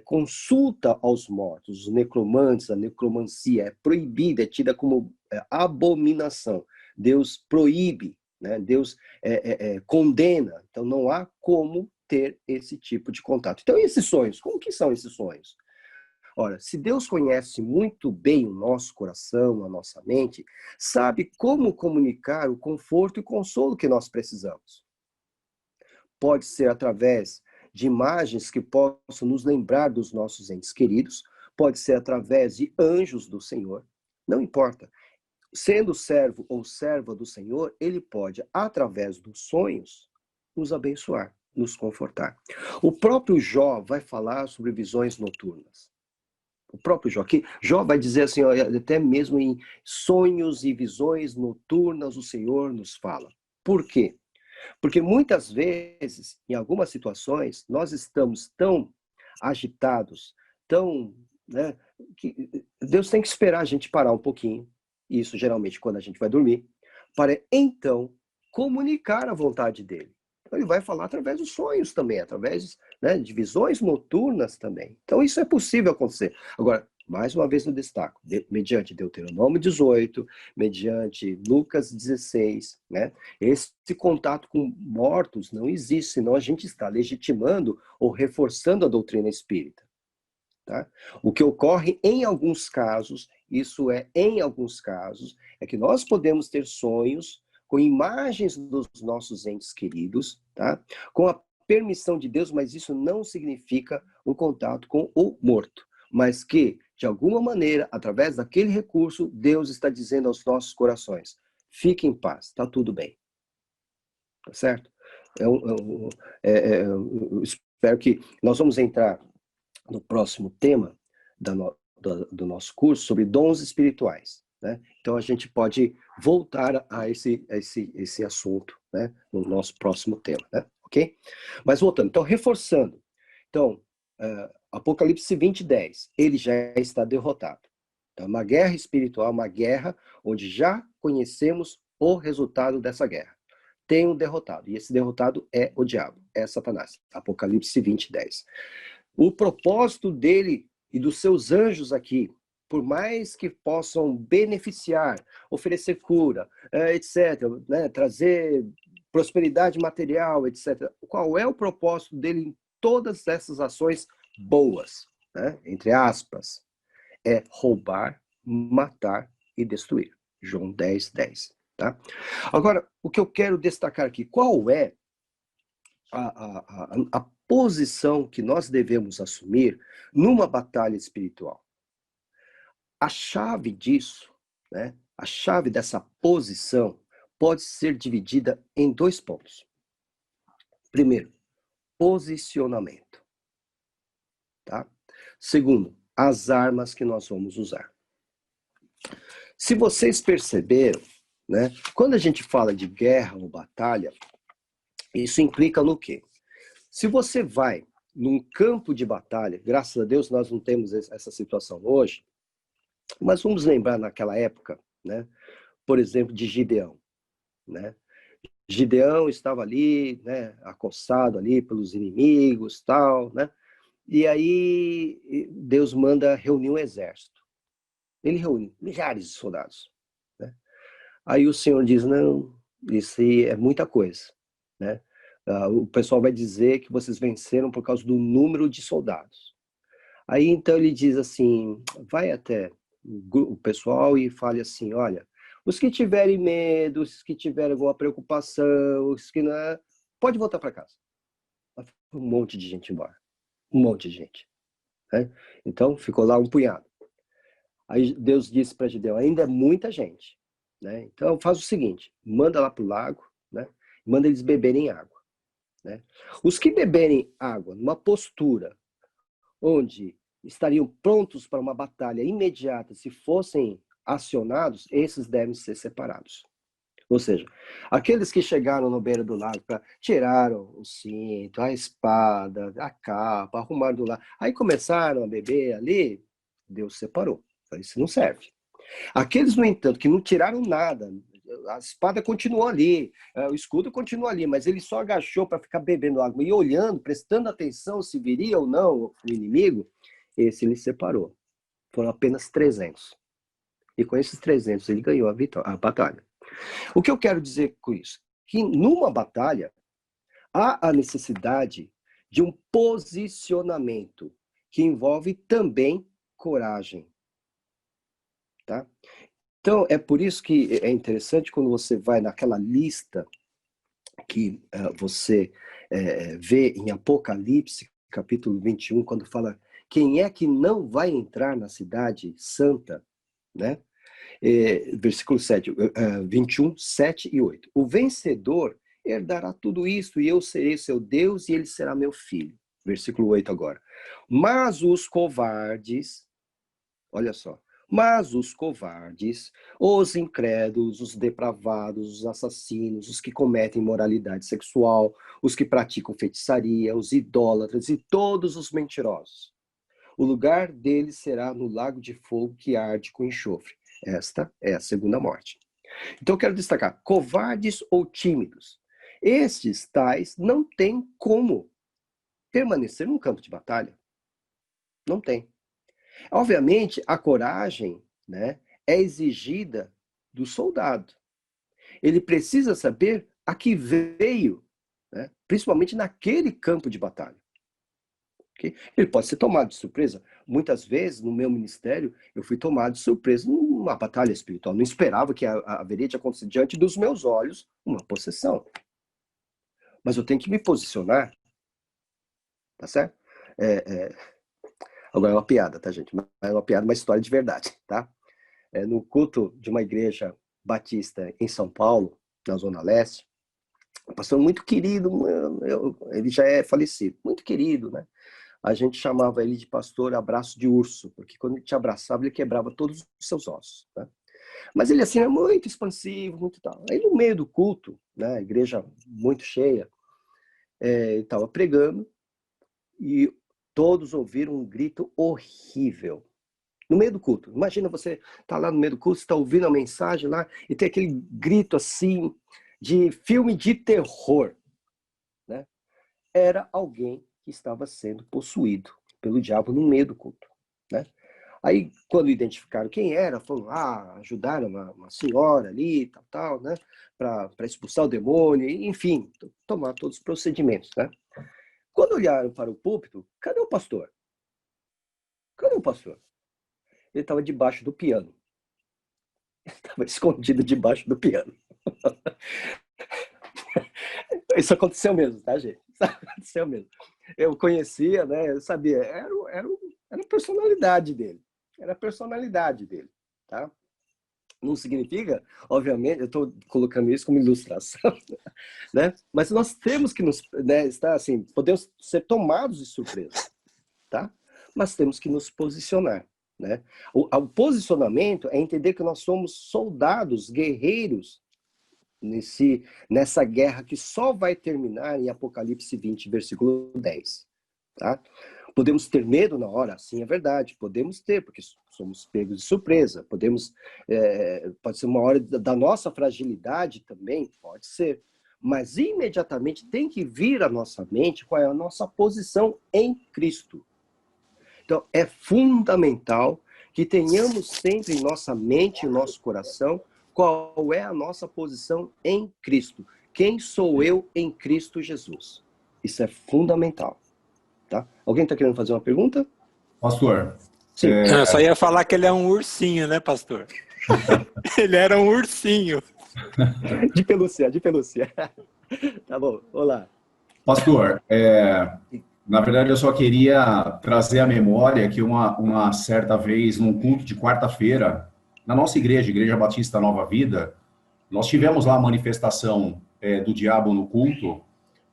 consulta aos mortos. Os necromantes, a necromancia é proibida, é tida como abominação. Deus proíbe, né? Deus condena. Então não há como ter esse tipo de contato. Então esses sonhos, como que são esses sonhos? Ora, se Deus conhece muito bem o nosso coração, a nossa mente, sabe como comunicar o conforto e o consolo que nós precisamos. Pode ser através de imagens que possam nos lembrar dos nossos entes queridos, pode ser através de anjos do Senhor, não importa. Sendo servo ou serva do Senhor, ele pode, através dos sonhos, nos abençoar, nos confortar. O próprio Jó vai falar sobre visões noturnas. O próprio Jó, aqui, Jó vai dizer assim, até mesmo em sonhos e visões noturnas o Senhor nos fala. Por quê? Porque muitas vezes, em algumas situações, nós estamos tão agitados, tão, né, que Deus tem que esperar a gente parar um pouquinho, isso geralmente quando a gente vai dormir, para então comunicar a vontade dele. Então, ele vai falar através dos sonhos também, através, né, de visões noturnas também. Então isso é possível acontecer. Agora, Mais uma vez eu destaco, mediante Deuteronômio 18, mediante Lucas 16, né? Esse contato com mortos não existe, senão a gente está legitimando ou reforçando a doutrina espírita. Tá? O que ocorre em alguns casos, isso é em alguns casos, é que nós podemos ter sonhos com imagens dos nossos entes queridos, tá? Com a permissão de Deus, mas isso não significa um contato com o morto, mas que, de alguma maneira, através daquele recurso, Deus está dizendo aos nossos corações, fique em paz, está tudo bem. Tá certo? Eu espero que nós vamos entrar no próximo tema do nosso curso sobre dons espirituais, né? Então a gente pode voltar a esse assunto, né, no nosso próximo tema, né? Ok? Mas voltando, então reforçando, então Apocalipse 20:10, ele já está derrotado. Então, uma guerra espiritual, uma guerra onde já conhecemos o resultado dessa guerra. Tem um derrotado, e esse derrotado é o diabo, é Satanás. Apocalipse 20:10. O propósito dele e dos seus anjos aqui, por mais que possam beneficiar, oferecer cura, etc., né, trazer prosperidade material, etc., qual é o propósito dele em todas essas ações boas, né, entre aspas? É roubar, matar e destruir. João 10:10. Tá? Agora, o que eu quero destacar aqui, qual é a posição que nós devemos assumir numa batalha espiritual? A chave disso, né, a chave dessa posição pode ser dividida em 2 pontos. Primeiro, posicionamento. Tá? Segundo, as armas que nós vamos usar. Se vocês perceberam, né, quando a gente fala de guerra ou batalha, isso implica no quê? Se você vai num campo de batalha, graças a Deus nós não temos essa situação hoje, mas vamos lembrar naquela época, né, por exemplo, de Gideão, né? Gideão estava ali, né, acossado ali pelos inimigos, tal, né? E aí Deus manda reunir um exército. Ele reúne milhares de soldados, né? Aí o Senhor diz, não, isso aí é muita coisa, né? O pessoal vai dizer que vocês venceram por causa do número de soldados. Aí então ele diz assim, vai até o pessoal e fale assim, olha, os que tiverem medo, os que tiverem alguma preocupação, os que não, pode voltar para casa. Um monte de gente embora, um monte de gente, né? Então ficou lá um punhado. Aí Deus disse para Gideão, ainda é muita gente, né? Então faz o seguinte, manda lá para o lago, né? Manda eles beberem água, né? Os que beberem água numa postura onde estariam prontos para uma batalha imediata, se fossem acionados, esses devem ser separados. Ou seja, aqueles que chegaram no beira do lago, tiraram o cinto, a espada, a capa, arrumaram do lado, aí começaram a beber ali, Deus separou. Isso não serve. Aqueles, no entanto, que não tiraram nada, a espada continuou ali, o escudo continuou ali, mas ele só agachou para ficar bebendo água e olhando, prestando atenção se viria ou não o inimigo, esse ele separou. Foram apenas 300. E com esses 300 ele ganhou a batalha. O que eu quero dizer com isso? Que numa batalha há a necessidade de um posicionamento que envolve também coragem. Tá? Então, é por isso que é interessante quando você vai naquela lista que você vê em Apocalipse, capítulo 21, quando fala quem é que não vai entrar na cidade santa, né? Versículo 7, 21, 7 e 8. O vencedor herdará tudo isso, e eu serei seu Deus, e ele será meu filho. Versículo 8 agora. Mas os covardes, olha só, mas os covardes, os incrédulos, os depravados, os assassinos, os que cometem imoralidade sexual, os que praticam feitiçaria, os idólatras e todos os mentirosos, o lugar deles será no lago de fogo que arde com enxofre. Esta é a segunda morte. Então eu quero destacar, covardes ou tímidos, estes tais não têm como permanecer num campo de batalha. Não tem. Obviamente, a coragem, né, é exigida do soldado. Ele precisa saber a que veio, né, principalmente naquele campo de batalha. Okay? Ele pode ser tomado de surpresa. Muitas vezes, no meu ministério, eu fui tomado de surpresa numa batalha espiritual. Não esperava que haveria de acontecer diante dos meus olhos uma possessão. Mas eu tenho que me posicionar. Tá certo? Agora é uma piada, tá, gente? É uma piada, uma história de verdade, tá? No culto de uma igreja batista em São Paulo, na Zona Leste, um pastor muito querido, ele já é falecido, muito querido, né? A gente chamava ele de pastor abraço de urso, porque quando ele te abraçava, ele quebrava todos os seus ossos, né? Mas ele, assim, é muito expansivo, muito tal. Aí, no meio do culto, né, a igreja muito cheia, ele estava pregando e todos ouviram um grito horrível. No meio do culto. Imagina você tá lá no meio do culto, você está ouvindo a mensagem lá e tem aquele grito assim de filme de terror, né? Era alguém que estava sendo possuído pelo diabo no meio do culto, né? Aí, quando identificaram quem era, foram lá, ajudaram uma senhora ali, tal, né? Para expulsar o demônio, enfim, tomar todos os procedimentos, né? Quando olharam para o púlpito, cadê o pastor? Cadê o pastor? Ele estava debaixo do piano. Ele estava escondido debaixo do piano. Isso aconteceu mesmo, tá, gente? Isso aconteceu mesmo. Eu conhecia, né? Eu sabia. Era a personalidade dele. Era a personalidade dele, tá? Não significa, obviamente, eu estou colocando isso como ilustração, né? Mas nós temos que nos, né, estar assim, podemos ser tomados de surpresa, tá? Mas temos que nos posicionar, né? O posicionamento é entender que nós somos soldados, guerreiros nessa guerra que só vai terminar em Apocalipse 20, versículo 10, tá? Podemos ter medo na hora, sim, é verdade. Podemos ter, porque somos pegos de surpresa. Pode ser uma hora da nossa fragilidade também, pode ser. Mas imediatamente tem que vir à nossa mente qual é a nossa posição em Cristo. Então, é fundamental que tenhamos sempre em nossa mente e nosso coração qual é a nossa posição em Cristo. Quem sou eu em Cristo Jesus? Isso é fundamental. Tá? Alguém está querendo fazer uma pergunta? Pastor. Sim. Eu só ia falar que ele é um ursinho, né, pastor? Ele era um ursinho. De pelúcia, de pelúcia. Tá bom, olá. Pastor, na verdade eu só queria trazer à memória que uma certa vez, num culto de quarta-feira, na nossa igreja, Igreja Batista Nova Vida, nós tivemos lá a manifestação do diabo no culto,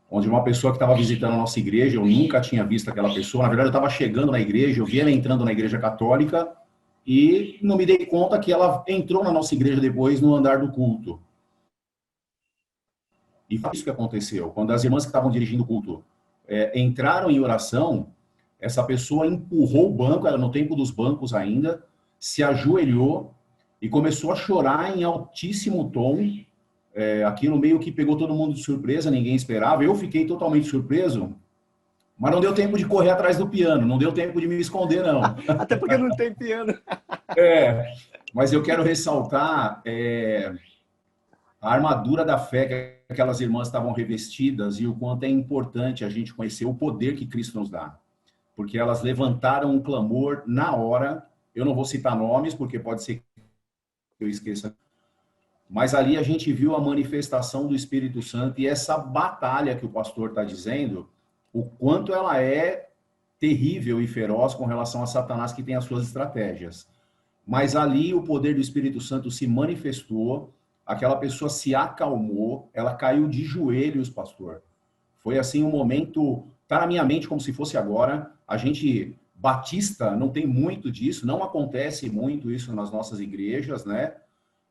onde uma pessoa que estava visitando a nossa igreja, eu nunca tinha visto aquela pessoa, na verdade eu estava chegando na igreja, eu vi ela entrando na igreja católica e não me dei conta que ela entrou na nossa igreja depois no andar do culto. E foi isso que aconteceu. Quando as irmãs que estavam dirigindo o culto entraram em oração, essa pessoa empurrou o banco, era no tempo dos bancos ainda, se ajoelhou e começou a chorar em altíssimo tom. Aquilo meio que pegou todo mundo de surpresa, ninguém esperava. Eu fiquei totalmente surpreso, mas não deu tempo de correr atrás do piano, não deu tempo de me esconder, não. Até porque não tem piano. Mas eu quero ressaltar a armadura da fé que aquelas irmãs estavam revestidas e o quanto é importante a gente conhecer o poder que Cristo nos dá. Porque elas levantaram um clamor na hora. Eu não vou citar nomes, porque pode ser que eu esqueça. Mas ali a gente viu a manifestação do Espírito Santo e essa batalha que o pastor está dizendo, o quanto ela é terrível e feroz com relação a Satanás, que tem as suas estratégias. Mas ali o poder do Espírito Santo se manifestou, aquela pessoa se acalmou, ela caiu de joelhos, pastor. Foi assim um momento, tá na minha mente como se fosse agora. A gente, batista, não tem muito disso, não acontece muito isso nas nossas igrejas, né?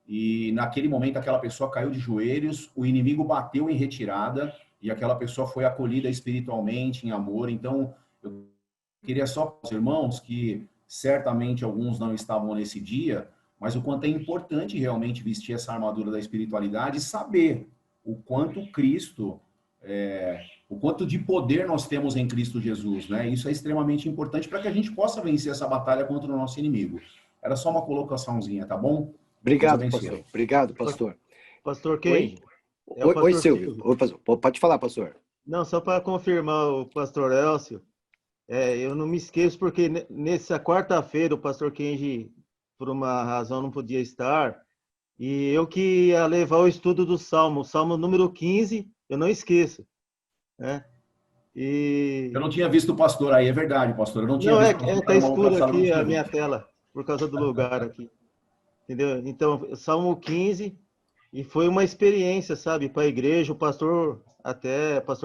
E naquele momento aquela pessoa caiu de joelhos, o inimigo bateu em retirada e aquela pessoa foi acolhida espiritualmente, em amor. Então, eu queria só para os irmãos que certamente alguns não estavam nesse dia, mas o quanto é importante realmente vestir essa armadura da espiritualidade e saber o quanto Cristo o quanto de poder nós temos em Cristo Jesus, né? Isso é extremamente importante para que a gente possa vencer essa batalha contra o nosso inimigo. Era só uma colocaçãozinha, tá bom? Obrigado, pastor. Obrigado, pastor. Pastor Kenji. Oi, Silvio. Oi, pastor. Pode falar, pastor. Não, só para confirmar o pastor Elcio, eu não me esqueço porque nessa quarta-feira o pastor Kenji, por uma razão, não podia estar, e eu que ia levar o estudo do Salmo, o Salmo número 15, eu não esqueço, né? Eu não tinha visto o pastor aí, é verdade, pastor. Eu não tinha visto. Não, tá escuro aqui a minha tela, por causa do lugar aqui. Entendeu? Então, Salmo 15, e foi uma experiência, sabe, para a igreja, o pastor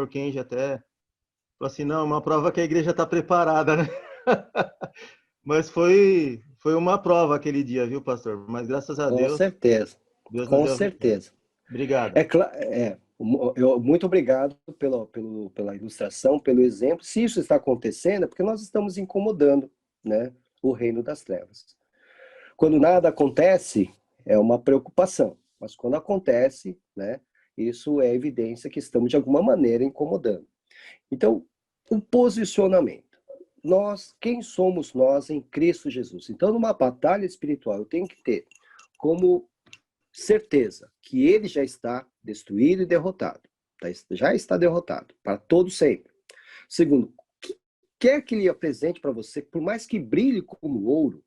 Kenji até, falou assim, não, uma prova que a igreja está preparada, né? Mas foi uma prova aquele dia, viu, pastor? Mas graças a Deus... Com certeza, Deus com certeza. Obrigado. Muito obrigado pela ilustração, pelo exemplo. Se isso está acontecendo, é porque nós estamos incomodando, né, o reino das trevas. Quando nada acontece, é uma preocupação. Mas quando acontece, né, isso é evidência que estamos, de alguma maneira, incomodando. Então, o posicionamento. Quem somos nós em Cristo Jesus? Então, numa batalha espiritual, eu tenho que ter como certeza que ele já está destruído e derrotado. Já está derrotado, para todo sempre. Segundo, o que quer que ele apresente para você, por mais que brilhe como ouro,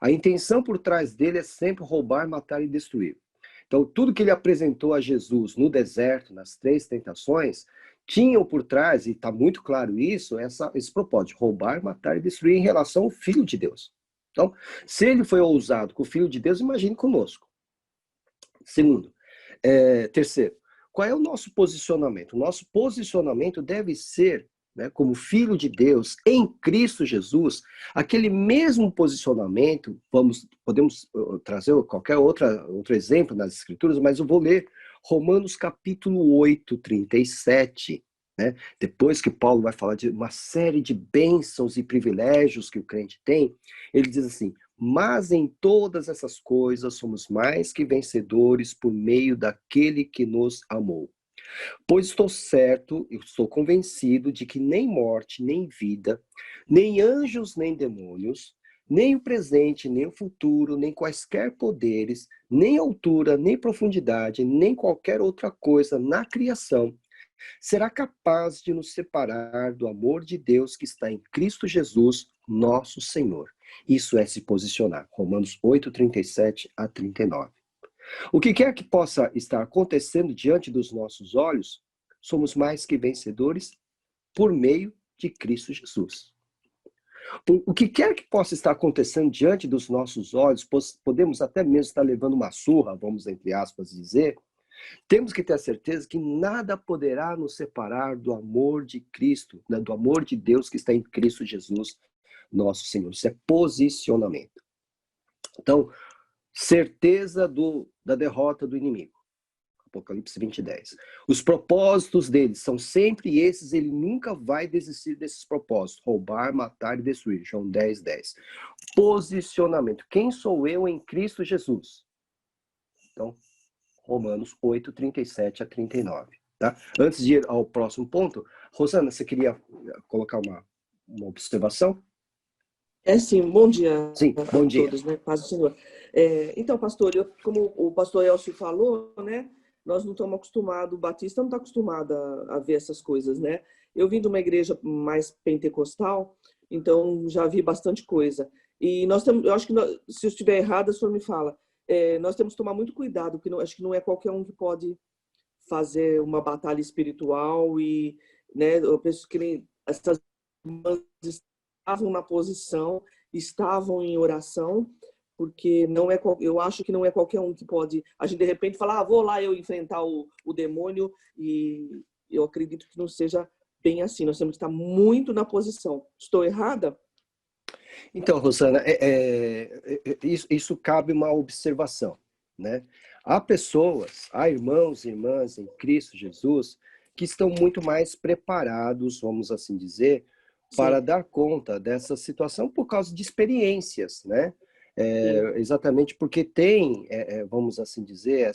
a intenção por trás dele é sempre roubar, matar e destruir. Então, tudo que ele apresentou a Jesus no deserto, nas 3 tentações, tinham por trás, e está muito claro isso, esse propósito, roubar, matar e destruir em relação ao Filho de Deus. Então, se ele foi ousado com o Filho de Deus, imagine conosco. Segundo, terceiro, qual é o nosso posicionamento? O nosso posicionamento deve ser, né, como Filho de Deus em Cristo Jesus, aquele mesmo posicionamento. Podemos trazer qualquer outro exemplo nas Escrituras, mas eu vou ler Romanos capítulo 8, 37, né? Depois que Paulo vai falar de uma série de bênçãos e privilégios que o crente tem, ele diz assim, mas em todas essas coisas somos mais que vencedores por meio daquele que nos amou. Pois estou certo, eu estou convencido de que nem morte, nem vida, nem anjos, nem demônios, nem o presente, nem o futuro, nem quaisquer poderes, nem altura, nem profundidade, nem qualquer outra coisa na criação será capaz de nos separar do amor de Deus que está em Cristo Jesus, nosso Senhor. Isso é se posicionar. Romanos 8, 37 a 39. O que quer que possa estar acontecendo diante dos nossos olhos, somos mais que vencedores por meio de Cristo Jesus. O que quer que possa estar acontecendo diante dos nossos olhos, podemos até mesmo estar levando uma surra, vamos entre aspas dizer, temos que ter a certeza que nada poderá nos separar do amor de Cristo, né, do amor de Deus que está em Cristo Jesus, nosso Senhor. Isso é posicionamento. Então, certeza da derrota do inimigo. Apocalipse 20, 10. Os propósitos dele são sempre esses, ele nunca vai desistir desses propósitos. Roubar, matar e destruir. João 10, 10. Posicionamento. Quem sou eu em Cristo Jesus? Então, Romanos 8, 37 a 39. Tá? Antes de ir ao próximo ponto, Rosana, você queria colocar uma observação? Sim, bom dia. Sim, bom dia. Todos, né? Paz do Senhor. Então, pastor, como o pastor Elcio falou, né? Nós não estamos acostumados, o batista não está acostumado a ver essas coisas, né? Eu vim de uma igreja mais pentecostal, então já vi bastante coisa. E nós temos, eu acho que se eu estiver errado, o senhor me fala. Nós temos que tomar muito cuidado, porque acho que não é qualquer um que pode fazer uma batalha espiritual e, né? Eu penso que essas irmãs estavam na posição, estavam em oração, porque não é, eu acho que não é qualquer um que pode, a gente de repente falar, vou lá eu enfrentar o demônio, e eu acredito que não seja bem assim, nós temos que estar muito na posição. Estou errada? Então, Rosana, isso cabe uma observação, né? Há pessoas, há irmãos e irmãs em Cristo Jesus que estão muito mais preparados, vamos assim dizer, para dar conta dessa situação por causa de experiências, né? Exatamente porque tem, vamos assim dizer,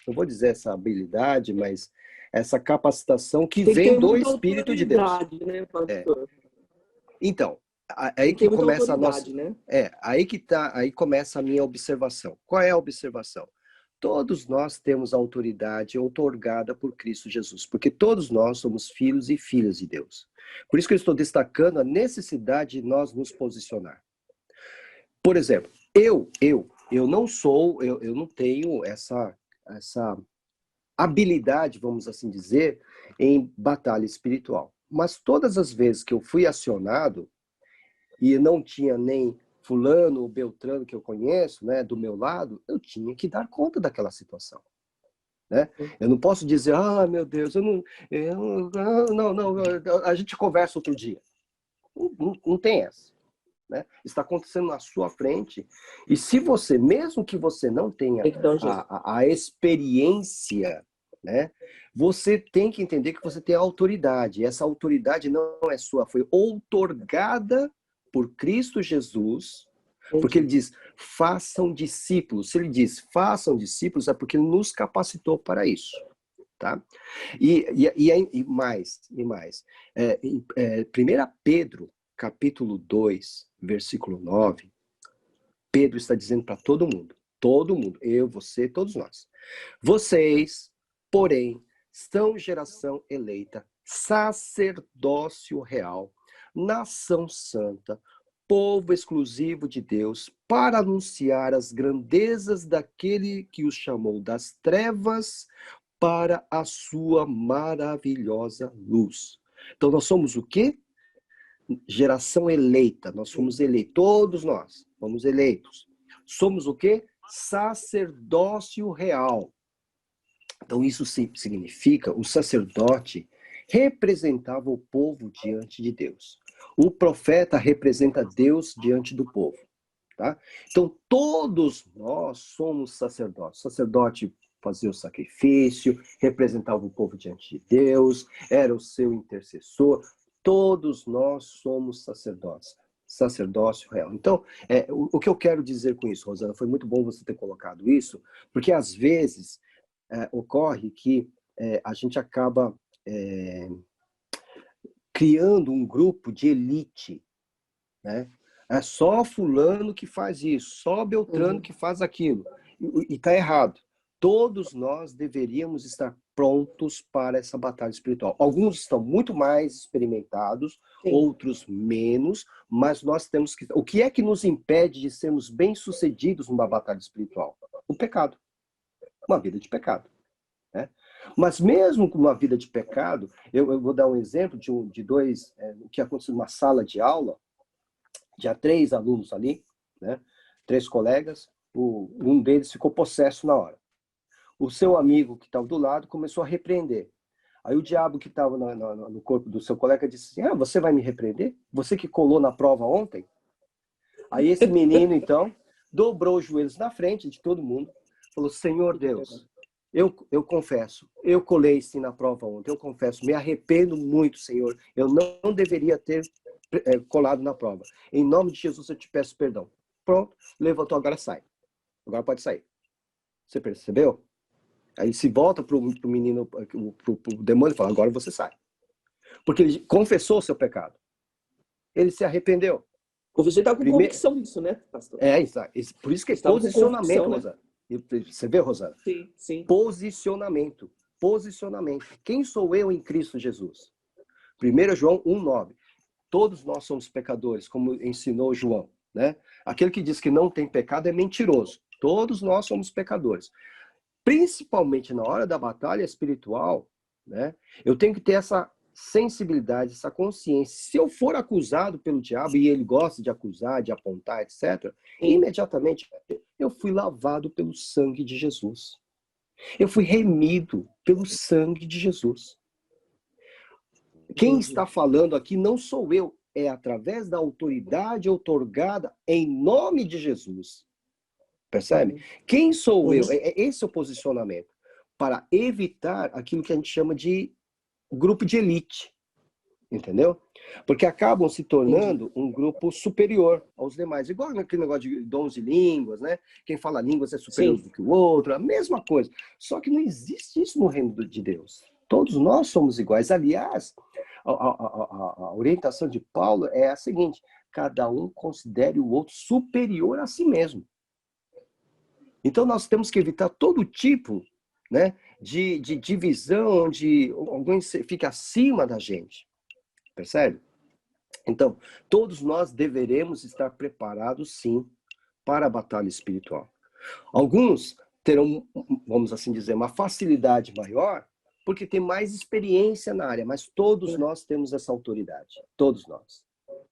não vou dizer essa habilidade, mas essa capacitação que Tem que vem ter do muita Espírito de Deus. autoridade, né, pastor? Então, Tem aí que ter que muita começa a nossa... autoridade, né? Aí começa a minha observação. Qual é a observação? Todos nós temos autoridade outorgada por Cristo Jesus, porque todos nós somos filhos e filhas de Deus. Por isso que eu estou destacando a necessidade de nós nos posicionar. Por exemplo, eu não tenho essa habilidade, vamos assim dizer, em batalha espiritual. Mas todas as vezes que eu fui acionado, e não tinha nem fulano ou beltrano que eu conheço, né, do meu lado, eu tinha que dar conta daquela situação. Né? Eu não posso dizer, meu Deus, não, a gente conversa outro dia. Não tem essa. Né? Está acontecendo na sua frente, e se você, mesmo que você não tenha a experiência, né, você tem que entender que você tem autoridade. Essa autoridade não é sua, foi outorgada por Cristo Jesus, porque ele diz, façam discípulos. Se ele diz, façam discípulos, é porque ele nos capacitou para isso. Tá? E mais. 1 Pedro, capítulo 2, versículo 9, Pedro está dizendo para todo mundo, eu, você, todos nós. Vocês, porém, são geração eleita, sacerdócio real, nação santa, povo exclusivo de Deus, para anunciar as grandezas daquele que os chamou das trevas para a sua maravilhosa luz. Então nós somos o quê? Geração eleita, nós fomos eleitos, todos nós fomos eleitos. Somos o quê? Sacerdócio real. Então isso significa, o sacerdote representava o povo diante de Deus. O profeta representa Deus diante do povo. Tá? Então todos nós somos sacerdotes. O sacerdote fazia o sacrifício, representava o povo diante de Deus, era o seu intercessor. Todos nós somos sacerdotes, sacerdócio real. Então, o que eu quero dizer com isso, Rosana, foi muito bom você ter colocado isso, porque às vezes ocorre que a gente acaba criando um grupo de elite, né? É só fulano que faz isso, só Beltrano que faz aquilo, e está errado. Todos nós deveríamos estar prontos para essa batalha espiritual. Alguns estão muito mais experimentados, outros menos, mas nós temos que... O que é que nos impede de sermos bem-sucedidos numa batalha espiritual? O pecado. Uma vida de pecado. Né? Mas mesmo com uma vida de pecado, eu vou dar um exemplo de dois, o que aconteceu numa sala de aula, tinha 3 alunos ali, né? 3 colegas, um deles ficou possesso na hora. O seu amigo que estava do lado começou a repreender. Aí o diabo que estava no corpo do seu colega disse assim, você vai me repreender? Você que colou na prova ontem? Aí esse menino, então, dobrou os joelhos na frente de todo mundo, falou, Senhor Deus, eu confesso, eu colei sim na prova ontem, eu confesso, me arrependo muito, Senhor, eu não deveria ter colado na prova. Em nome de Jesus eu te peço perdão. Pronto, levantou, agora sai. Agora pode sair. Você percebeu? Aí se volta para o menino, para o demônio e fala, agora você sai. Porque ele confessou o seu pecado. Ele se arrependeu. Você está com convicção nisso, né, pastor? Exato. Por isso que é posicionamento, Rosana. Né? Você vê, Rosana? Sim, sim. Posicionamento. Quem sou eu em Cristo Jesus? 1 João 1,9. Todos nós somos pecadores, como ensinou João. Né? Aquele que diz que não tem pecado é mentiroso. Todos nós somos pecadores. Principalmente na hora da batalha espiritual, né, eu tenho que ter essa sensibilidade, essa consciência. Se eu for acusado pelo diabo, e ele gosta de acusar, de apontar, etc., imediatamente eu fui lavado pelo sangue de Jesus. Eu fui remido pelo sangue de Jesus. Quem está falando aqui não sou eu, é através da autoridade outorgada em nome de Jesus. Percebe? Quem sou eu? Esse é o posicionamento. Para evitar aquilo que a gente chama de grupo de elite. Entendeu? Porque acabam se tornando um grupo superior aos demais. Igual naquele negócio de dons de línguas, né? Quem fala línguas é superior do que o outro. A mesma coisa. Só que não existe isso no reino de Deus. Todos nós somos iguais. Aliás, a orientação de Paulo é a seguinte: cada um considere o outro superior a si mesmo. Então, nós temos que evitar todo tipo, né, de divisão, onde alguém fica acima da gente. Percebe? Então, todos nós deveremos estar preparados, sim, para a batalha espiritual. Alguns terão, vamos assim dizer, uma facilidade maior, porque tem mais experiência na área, mas todos nós temos essa autoridade. Todos nós.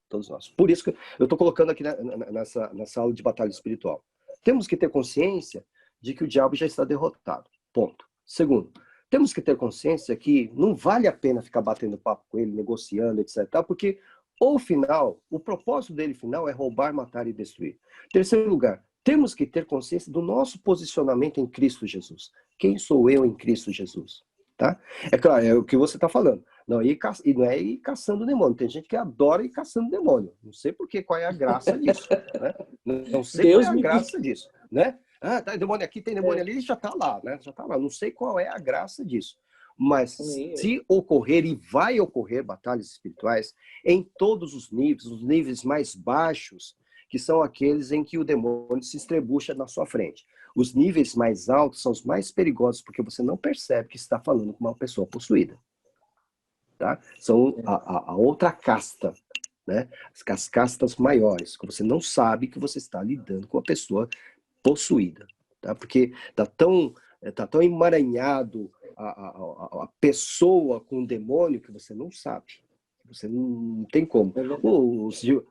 Todos nós. Por isso que eu estou colocando aqui nessa aula de batalha espiritual. Temos que ter consciência de que o diabo já está derrotado. Ponto. Segundo, temos que ter consciência que não vale a pena ficar batendo papo com ele, negociando, etc. Porque o propósito dele final é roubar, matar e destruir. Terceiro lugar, temos que ter consciência do nosso posicionamento em Cristo Jesus. Quem sou eu em Cristo Jesus? Tá? É claro, é o que você está falando. Não é ir caçando demônio. Tem gente que adora ir caçando demônio. Não sei qual é a graça disso. Né? Não sei Deus qual é a me graça disso. Né? Ah, tá demônio aqui, tem demônio ali, já está lá. Né? Já tá lá. Não sei qual é a graça disso. Mas se ocorrer, e vai ocorrer batalhas espirituais em todos os níveis mais baixos, que são aqueles em que o demônio se estrebucha na sua frente. Os níveis mais altos são os mais perigosos, porque você não percebe que está falando com uma pessoa possuída. Tá? São a outra casta, né? As castas maiores, que você não sabe que você está lidando com uma pessoa possuída. Tá? Porque está tão emaranhado a pessoa com o demônio que você não sabe. Você não tem como.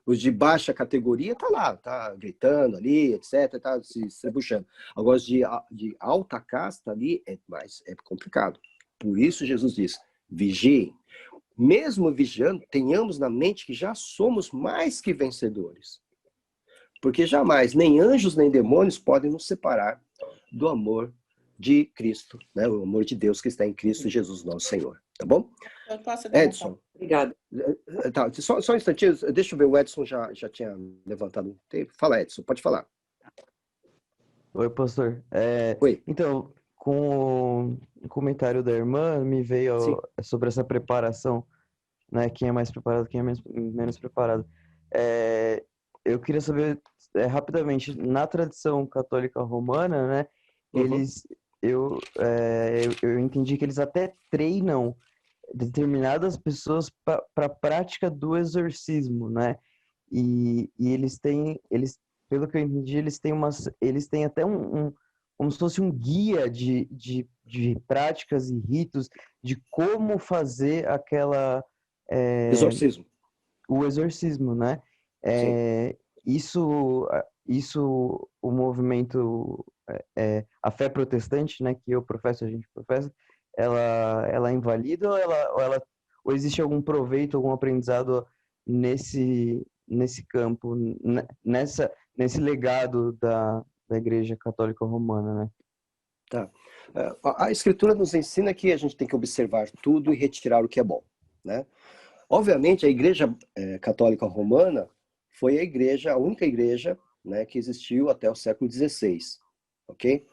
Os de baixa categoria tá lá, tá gritando ali, etc, tá se estrebuchando. Agora, os de alta casta ali é complicado. Por isso Jesus diz, vigiem. Mesmo vigiando, tenhamos na mente que já somos mais que vencedores. Porque jamais, nem anjos, nem demônios podem nos separar do amor de Cristo, né? O amor de Deus que está em Cristo Jesus, nosso Senhor. Tá bom? Edson. Obrigada. Tá, só um instantinho, deixa eu ver, o Edson já tinha levantado um tempo. Fala, Edson, pode falar. Oi, pastor. Oi. Então, com o comentário da irmã, me veio sobre essa preparação, né? Quem é mais preparado, quem é menos preparado. Eu queria saber, rapidamente, na tradição católica romana, né? Eu entendi que eles até treinam determinadas pessoas para a prática do exorcismo, né? E pelo que eu entendi, eles têm até como se fosse um guia de práticas e ritos de como fazer exorcismo. O exorcismo, né? Isso o movimento a fé protestante, né, que a gente professa, ela invalida ou existe algum proveito, algum aprendizado nesse campo, nesse legado da Igreja Católica Romana, né? Tá. A Escritura nos ensina que a gente tem que observar tudo e retirar o que é bom, né? Obviamente, a Igreja Católica Romana foi a única igreja, né, que existiu até o século XVI, ok?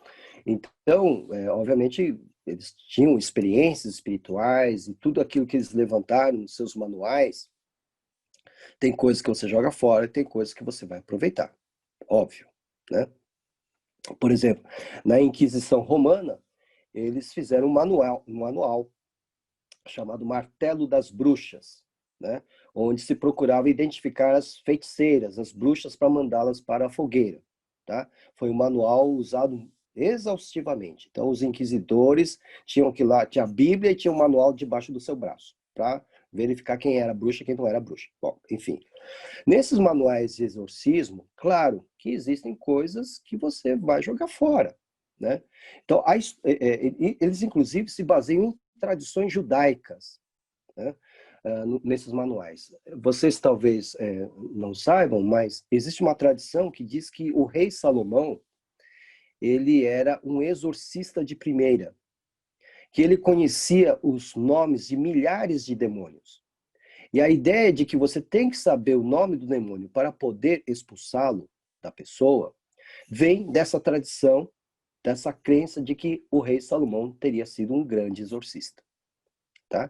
Então, obviamente, eles tinham experiências espirituais e tudo aquilo que eles levantaram nos seus manuais, tem coisas que você joga fora e tem coisas que você vai aproveitar, óbvio, né? Por exemplo, na Inquisição Romana, eles fizeram um manual chamado Martelo das Bruxas, né? Onde se procurava identificar as feiticeiras, as bruxas, para mandá-las para a fogueira. Tá? Foi um manual usado exaustivamente. Então, os inquisidores tinham que ir lá, tinha a Bíblia e tinha um manual debaixo do seu braço, para verificar quem era bruxa e quem não era bruxa. Bom, enfim. Nesses manuais de exorcismo, claro que existem coisas que você vai jogar fora, né? Então, eles inclusive se baseiam em tradições judaicas, né? Nesses manuais. Vocês talvez não saibam, mas existe uma tradição que diz que o rei Salomão, ele era um exorcista de primeira, que ele conhecia os nomes de milhares de demônios. E a ideia de que você tem que saber o nome do demônio para poder expulsá-lo da pessoa, vem dessa tradição, dessa crença de que o rei Salomão teria sido um grande exorcista. tá?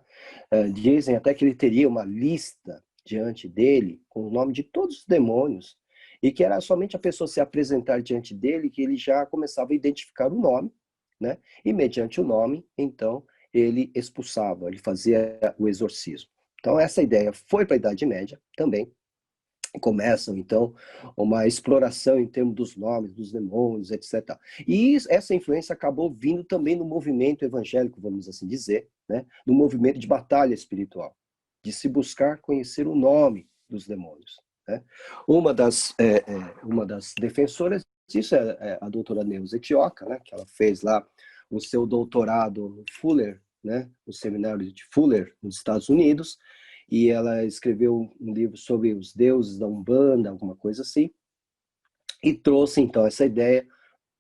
Dizem até que ele teria uma lista diante dele com o nome de todos os demônios, e que era somente a pessoa se apresentar diante dele que ele já começava a identificar o nome, né? E mediante o nome, então, ele expulsava, ele fazia o exorcismo. Então, essa ideia foi para a Idade Média também. Começam, então, uma exploração em termos dos nomes, dos demônios, etc. E essa influência acabou vindo também no movimento evangélico, vamos assim dizer, né? No movimento de batalha espiritual, de se buscar conhecer o nome dos demônios, né? Uma das defensoras disso é a doutora Neuza Etioca, né? Que ela fez lá o seu doutorado no Fuller, né? No seminário de Fuller, nos Estados Unidos, e ela escreveu um livro sobre os deuses da Umbanda, alguma coisa assim, e trouxe, então, essa ideia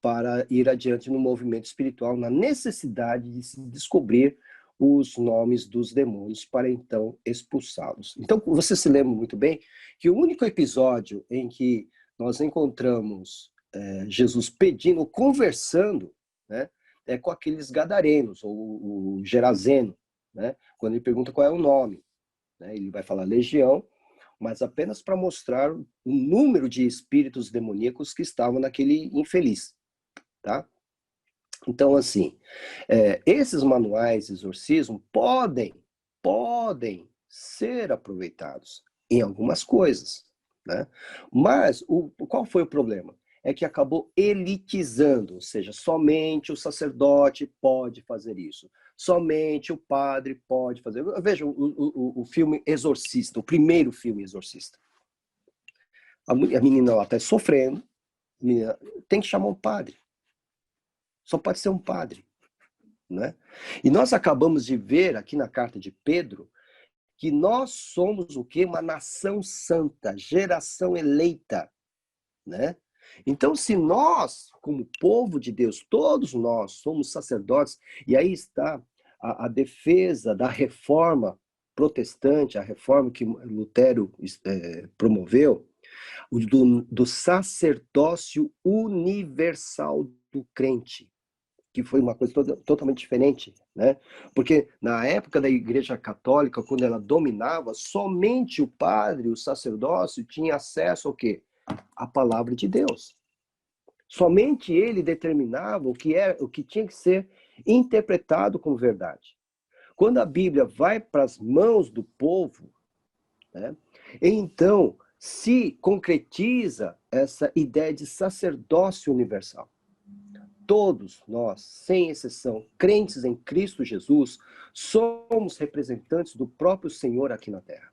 para ir adiante no movimento espiritual, na necessidade de se descobrir os nomes dos demônios para, então, expulsá-los. Então, você se lembra muito bem que o único episódio em que nós encontramos Jesus pedindo, conversando, né, é com aqueles gadarenos, ou o Gerazeno, né, quando ele pergunta qual é o nome. Ele vai falar legião, mas apenas para mostrar o número de espíritos demoníacos que estavam naquele infeliz, tá? Então, assim, esses manuais de exorcismo podem ser aproveitados em algumas coisas, né? Mas qual foi o problema? É que acabou elitizando, ou seja, somente o sacerdote pode fazer isso. Somente o padre pode fazer. Veja o filme Exorcista, o primeiro filme Exorcista. A menina lá está sofrendo, tem que chamar um padre. Só pode ser um padre, né? E nós acabamos de ver aqui na carta de Pedro que nós somos o quê? Uma nação santa, geração eleita, né? Então, se nós, como povo de Deus, todos nós somos sacerdotes, e aí está a defesa da reforma protestante, a reforma que Lutero promoveu, do sacerdócio universal do crente, que foi uma coisa totalmente diferente, né? Porque na época da Igreja Católica, quando ela dominava, somente o padre, o sacerdócio, tinha acesso ao quê? A palavra de Deus. Somente ele determinava o que tinha que ser interpretado como verdade. Quando a Bíblia vai para as mãos do povo, né, então se concretiza essa ideia de sacerdócio universal. Todos nós, sem exceção, crentes em Cristo Jesus, somos representantes do próprio Senhor aqui na Terra.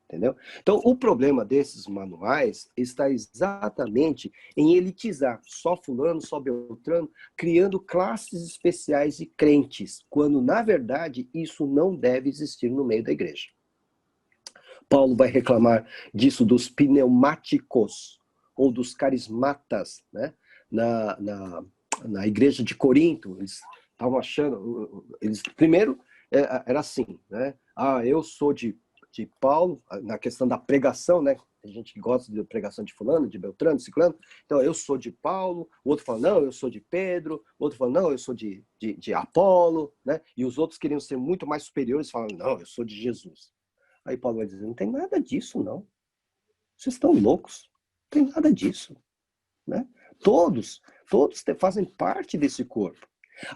Entendeu? Então, o problema desses manuais está exatamente em elitizar só fulano, só beltrano, criando classes especiais de crentes, quando, na verdade, isso não deve existir no meio da igreja. Paulo vai reclamar disso dos pneumáticos, ou dos carismatas, né? Na igreja de Corinto, eles estavam achando, primeiro, era assim, né? Eu sou de Paulo, na questão da pregação, né? A gente gosta de pregação de fulano, de Beltrano, de ciclano. Então, eu sou de Paulo, o outro fala, não, eu sou de Pedro, o outro fala, não, eu sou de Apolo, né? E os outros queriam ser muito mais superiores, falam, não, eu sou de Jesus. Aí Paulo vai dizer, não tem nada disso, não. Vocês estão loucos. Não tem nada disso, né? Todos fazem parte desse corpo.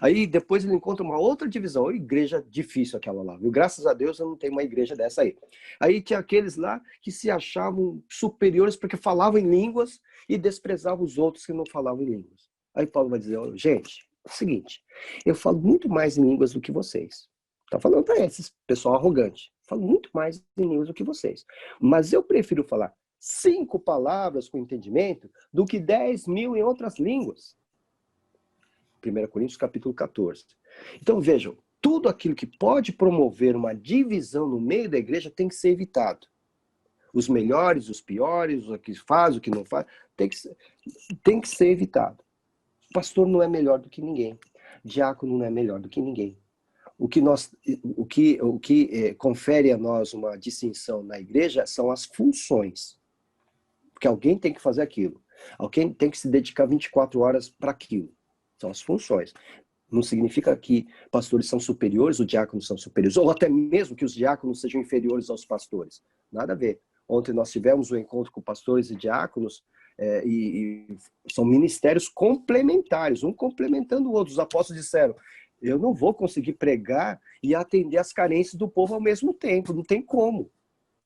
Aí depois ele encontra uma outra divisão, igreja difícil aquela lá, viu? Graças a Deus eu não tenho uma igreja dessa aí. Aí tinha aqueles lá que se achavam superiores porque falavam em línguas e desprezavam os outros que não falavam em línguas. Aí Paulo vai dizer, gente, é o seguinte, eu falo muito mais em línguas do que vocês. Tá falando para esses pessoal arrogante. Falo muito mais em línguas do que vocês. Mas eu prefiro falar 5 palavras com entendimento do que 10.000 em outras línguas. 1 Coríntios capítulo 14. Então vejam, tudo aquilo que pode promover uma divisão no meio da igreja tem que ser evitado. Os melhores, os piores, o que faz, o que não faz, tem que ser evitado. O pastor não é melhor do que ninguém. O diácono não é melhor do que ninguém. O que confere a nós uma distinção na igreja são as funções. Porque alguém tem que fazer aquilo. Alguém tem que se dedicar 24 horas para aquilo. São as funções. Não significa que pastores são superiores, os diáconos são superiores, ou até mesmo que os diáconos sejam inferiores aos pastores. Nada a ver. Ontem nós tivemos um encontro com pastores e diáconos, e são ministérios complementares, um complementando o outro. Os apóstolos disseram, eu não vou conseguir pregar e atender as carências do povo ao mesmo tempo, não tem como.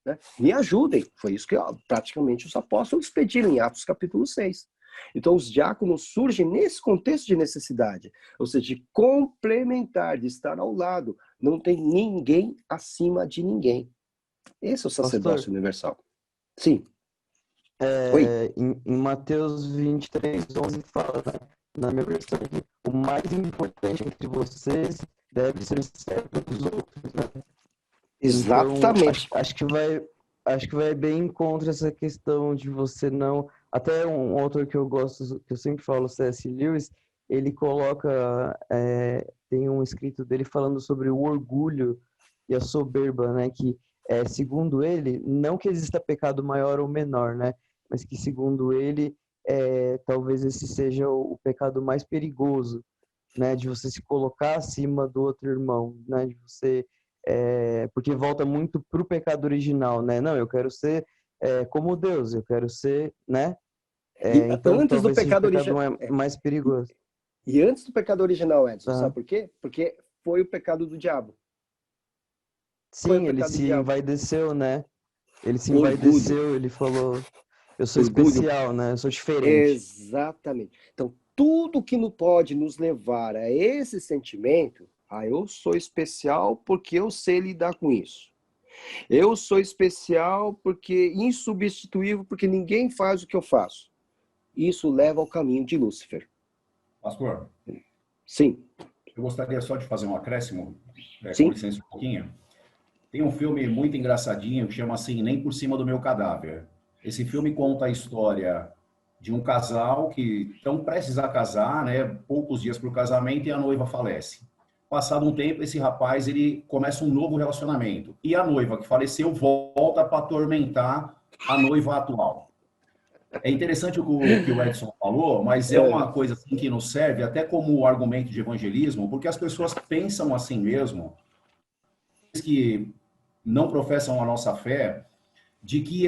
Né? Me ajudem. Foi isso que praticamente os apóstolos pediram em Atos capítulo 6. Então, os diáconos surgem nesse contexto de necessidade, ou seja, de complementar, de estar ao lado. Não tem ninguém acima de ninguém. Esse é o sacerdócio universal. Sim. Em Mateus 23:11 fala, né, na minha versão aqui, o mais importante entre vocês deve ser servo dos outros. Né? Exatamente. Então, acho que vai bem contra essa questão de você não... Até um autor que eu gosto, que eu sempre falo, C.S. Lewis, ele coloca, tem um escrito dele falando sobre o orgulho e a soberba, né? Que, segundo ele, não que exista pecado maior ou menor, né? Mas que, segundo ele, talvez esse seja o pecado mais perigoso, né? De você se colocar acima do outro irmão, né? De você... porque volta muito pro pecado original, né? Não, eu quero ser como Deus, eu quero ser, né? Então, antes do pecado original é mais perigoso. E antes do pecado original, Edson, Tá. sabe por quê? Porque foi o pecado do diabo. Sim, ele se envaideceu, né? Ele se envaideceu, ele falou, eu sou especial, né? Eu sou diferente. Exatamente. Então, tudo que não pode nos levar a esse sentimento, eu sou especial porque eu sei lidar com isso. Eu sou especial porque insubstituível, porque ninguém faz o que eu faço. Isso leva ao caminho de Lúcifer. Pastor? Sim. Eu gostaria só de fazer um acréscimo, Sim. com licença um pouquinho. Tem um filme muito engraçadinho que chama assim, Nem por Cima do Meu Cadáver. Esse filme conta a história de um casal que estão prestes a casar, né, poucos dias para o casamento, e a noiva falece. Passado um tempo, esse rapaz ele começa um novo relacionamento. E a noiva que faleceu volta para atormentar a noiva atual. É interessante o que o Edson falou, mas é uma coisa assim que nos serve até como argumento de evangelismo, porque as pessoas pensam assim mesmo, que não professam a nossa fé, de que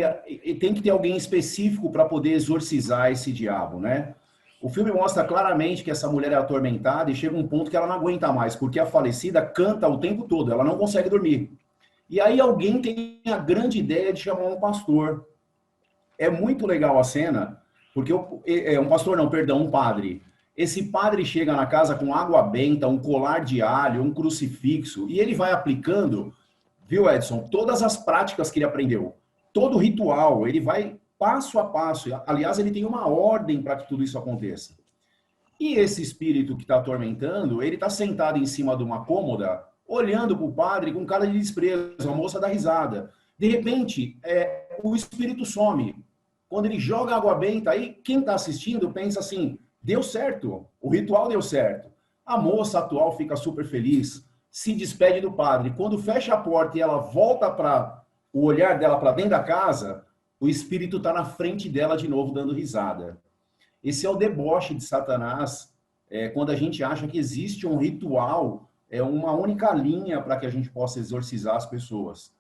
tem que ter alguém específico para poder exorcizar esse diabo, né? O filme mostra claramente que essa mulher é atormentada e chega um ponto que ela não aguenta mais, porque a falecida canta o tempo todo, ela não consegue dormir. E aí alguém tem a grande ideia de chamar um pastor. É muito legal a cena, porque um padre. Esse padre chega na casa com água benta, um colar de alho, um crucifixo, e ele vai aplicando, viu, Edson, todas as práticas que ele aprendeu. Todo ritual, ele vai passo a passo. Aliás, ele tem uma ordem para que tudo isso aconteça. E esse espírito que está atormentando, ele está sentado em cima de uma cômoda, olhando para o padre com cara de desprezo, a moça dá risada. De repente, o espírito some. Quando ele joga água benta, aí quem está assistindo pensa assim, deu certo, o ritual deu certo. A moça atual fica super feliz, se despede do padre. Quando fecha a porta e ela volta para o olhar dela para dentro da casa, o espírito está na frente dela de novo, dando risada. Esse é o deboche de Satanás, quando a gente acha que existe um ritual, uma única linha para que a gente possa exorcizar as pessoas.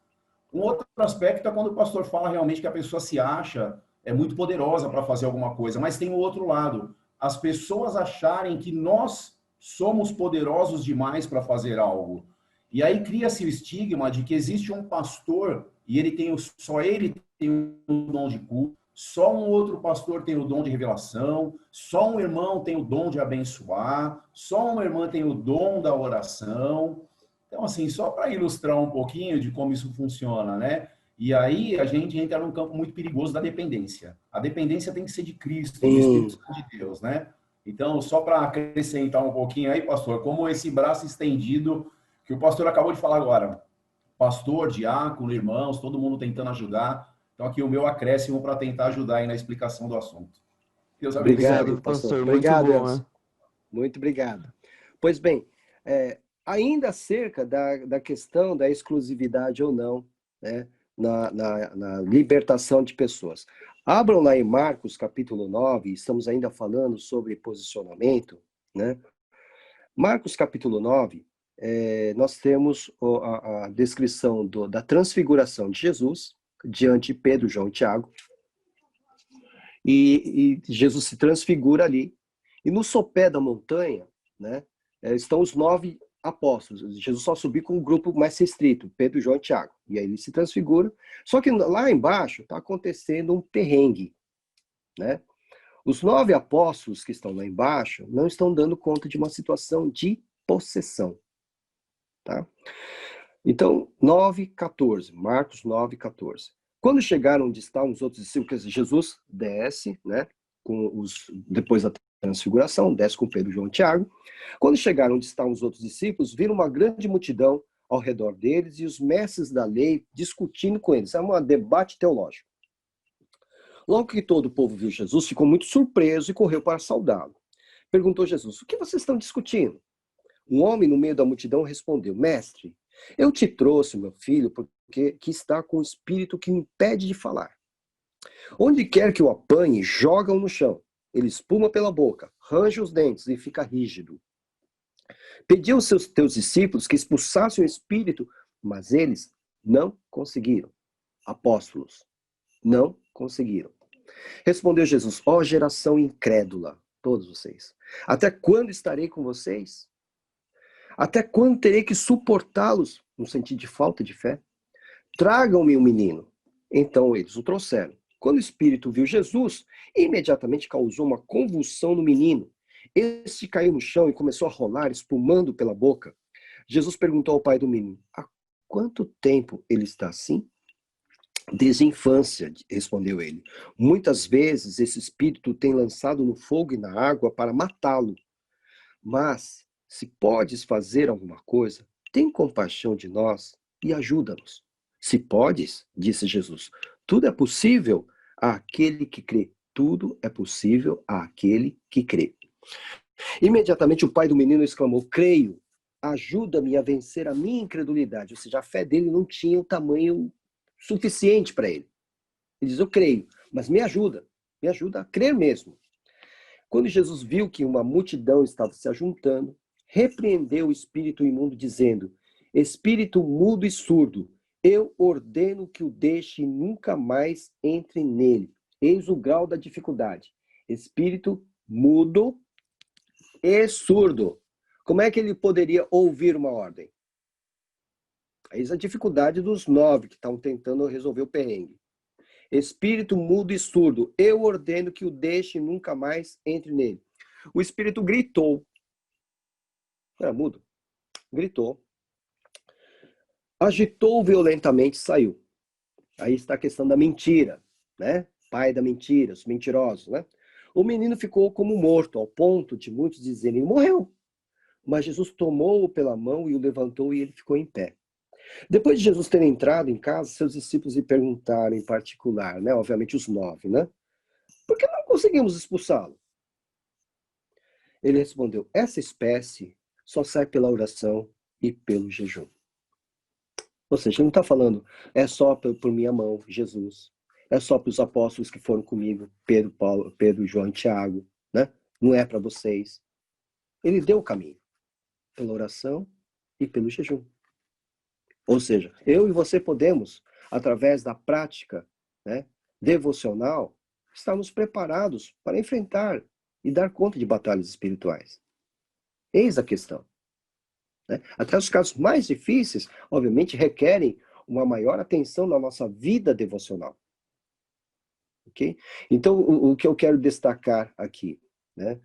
Um outro aspecto é quando o pastor fala realmente que a pessoa se acha muito poderosa para fazer alguma coisa, mas tem o outro lado. As pessoas acharem que nós somos poderosos demais para fazer algo. E aí cria-se o estigma de que existe um pastor e só ele tem o dom de cura, só um outro pastor tem o dom de revelação, só um irmão tem o dom de abençoar, só uma irmã tem o dom da oração. Então, assim, só para ilustrar um pouquinho de como isso funciona, né? E aí a gente entra num campo muito perigoso da dependência. A dependência tem que ser de Cristo, do Espírito Santo de Deus, né? Então, só para acrescentar um pouquinho aí, pastor, como esse braço estendido que o pastor acabou de falar agora. Pastor, diácono, irmãos, todo mundo tentando ajudar. Então, aqui o meu acréscimo para tentar ajudar aí na explicação do assunto. Deus abençoe. Obrigado, pastor. Obrigado, muito bom, né? Muito obrigado. Pois bem, ainda acerca da questão da exclusividade ou não, né, na libertação de pessoas. Abram lá em Marcos, capítulo 9, estamos ainda falando sobre posicionamento, né? Marcos capítulo 9, nós temos a descrição da transfiguração de Jesus diante de Pedro, João e Tiago. E Jesus se transfigura ali. E no sopé da montanha, né, estão os 9 apóstolos. Jesus só subiu com um grupo mais restrito, Pedro, João e Tiago. E aí ele se transfigura. Só que lá embaixo está acontecendo um perrengue, né? Os 9 apóstolos que estão lá embaixo não estão dando conta de uma situação de possessão. Tá? Então, 9:14, Marcos 9:14. Quando chegaram onde estavam os outros discípulos, Jesus desce, né, depois da transfiguração, desce com Pedro, João e Tiago. Quando chegaram onde estavam os outros discípulos, viram uma grande multidão ao redor deles e os mestres da lei discutindo com eles. É um debate teológico. Logo que todo o povo viu Jesus, ficou muito surpreso e correu para saudá-lo. Perguntou Jesus: o que vocês estão discutindo? Um homem no meio da multidão respondeu: mestre, eu te trouxe meu filho porque está com um espírito que me impede de falar. Onde quer que o apanhe, joga-o no chão. Ele espuma pela boca, range os dentes e fica rígido. Pediu aos teus discípulos que expulsassem o espírito, mas eles não conseguiram. Apóstolos, não conseguiram. Respondeu Jesus: ó geração incrédula, todos vocês, até quando estarei com vocês? Até quando terei que suportá-los, no sentido de falta de fé? Tragam-me o menino. Então eles o trouxeram. Quando o espírito viu Jesus, imediatamente causou uma convulsão no menino. Este caiu no chão e começou a rolar, espumando pela boca. Jesus perguntou ao pai do menino: há quanto tempo ele está assim? Desde a infância, respondeu ele. Muitas vezes esse espírito tem lançado no fogo e na água para matá-lo. Mas, se podes fazer alguma coisa, tem compaixão de nós e ajuda-nos. Se podes, disse Jesus, tudo é possível àquele que crê. Tudo é possível àquele que crê. Imediatamente o pai do menino exclamou: creio, ajuda-me a vencer a minha incredulidade. Ou seja, a fé dele não tinha o tamanho suficiente para ele. Ele diz: eu creio, mas me ajuda a crer mesmo. Quando Jesus viu que uma multidão estava se ajuntando, repreendeu o espírito imundo, dizendo: espírito mudo e surdo, eu ordeno que o deixe e nunca mais entre nele. Eis o grau da dificuldade. Espírito mudo e surdo. Como é que ele poderia ouvir uma ordem? Eis a dificuldade dos 9 que estão tentando resolver o perrengue. Espírito mudo e surdo, eu ordeno que o deixe e nunca mais entre nele. O espírito gritou. Não era mudo? Gritou. Agitou violentamente e saiu. Aí está a questão da mentira, né? Pai da mentira, os mentirosos, né? O menino ficou como morto, ao ponto de muitos dizerem: morreu. Mas Jesus tomou-o pela mão e o levantou e ele ficou em pé. Depois de Jesus ter entrado em casa, seus discípulos lhe perguntaram em particular, né? Obviamente os 9, né? Por que não conseguimos expulsá-lo? Ele respondeu: essa espécie só sai pela oração e pelo jejum. Ou seja, ele não está falando, é só por minha mão, Jesus. É só para os apóstolos que foram comigo, Pedro, João e Tiago, né? Não é para vocês. Ele deu o caminho, pela oração e pelo jejum. Ou seja, eu e você podemos, através da prática, né, devocional, estarmos preparados para enfrentar e dar conta de batalhas espirituais. Eis a questão. Né? Até os casos mais difíceis, obviamente, requerem uma maior atenção na nossa vida devocional. Okay? Então, o que eu quero destacar aqui, né,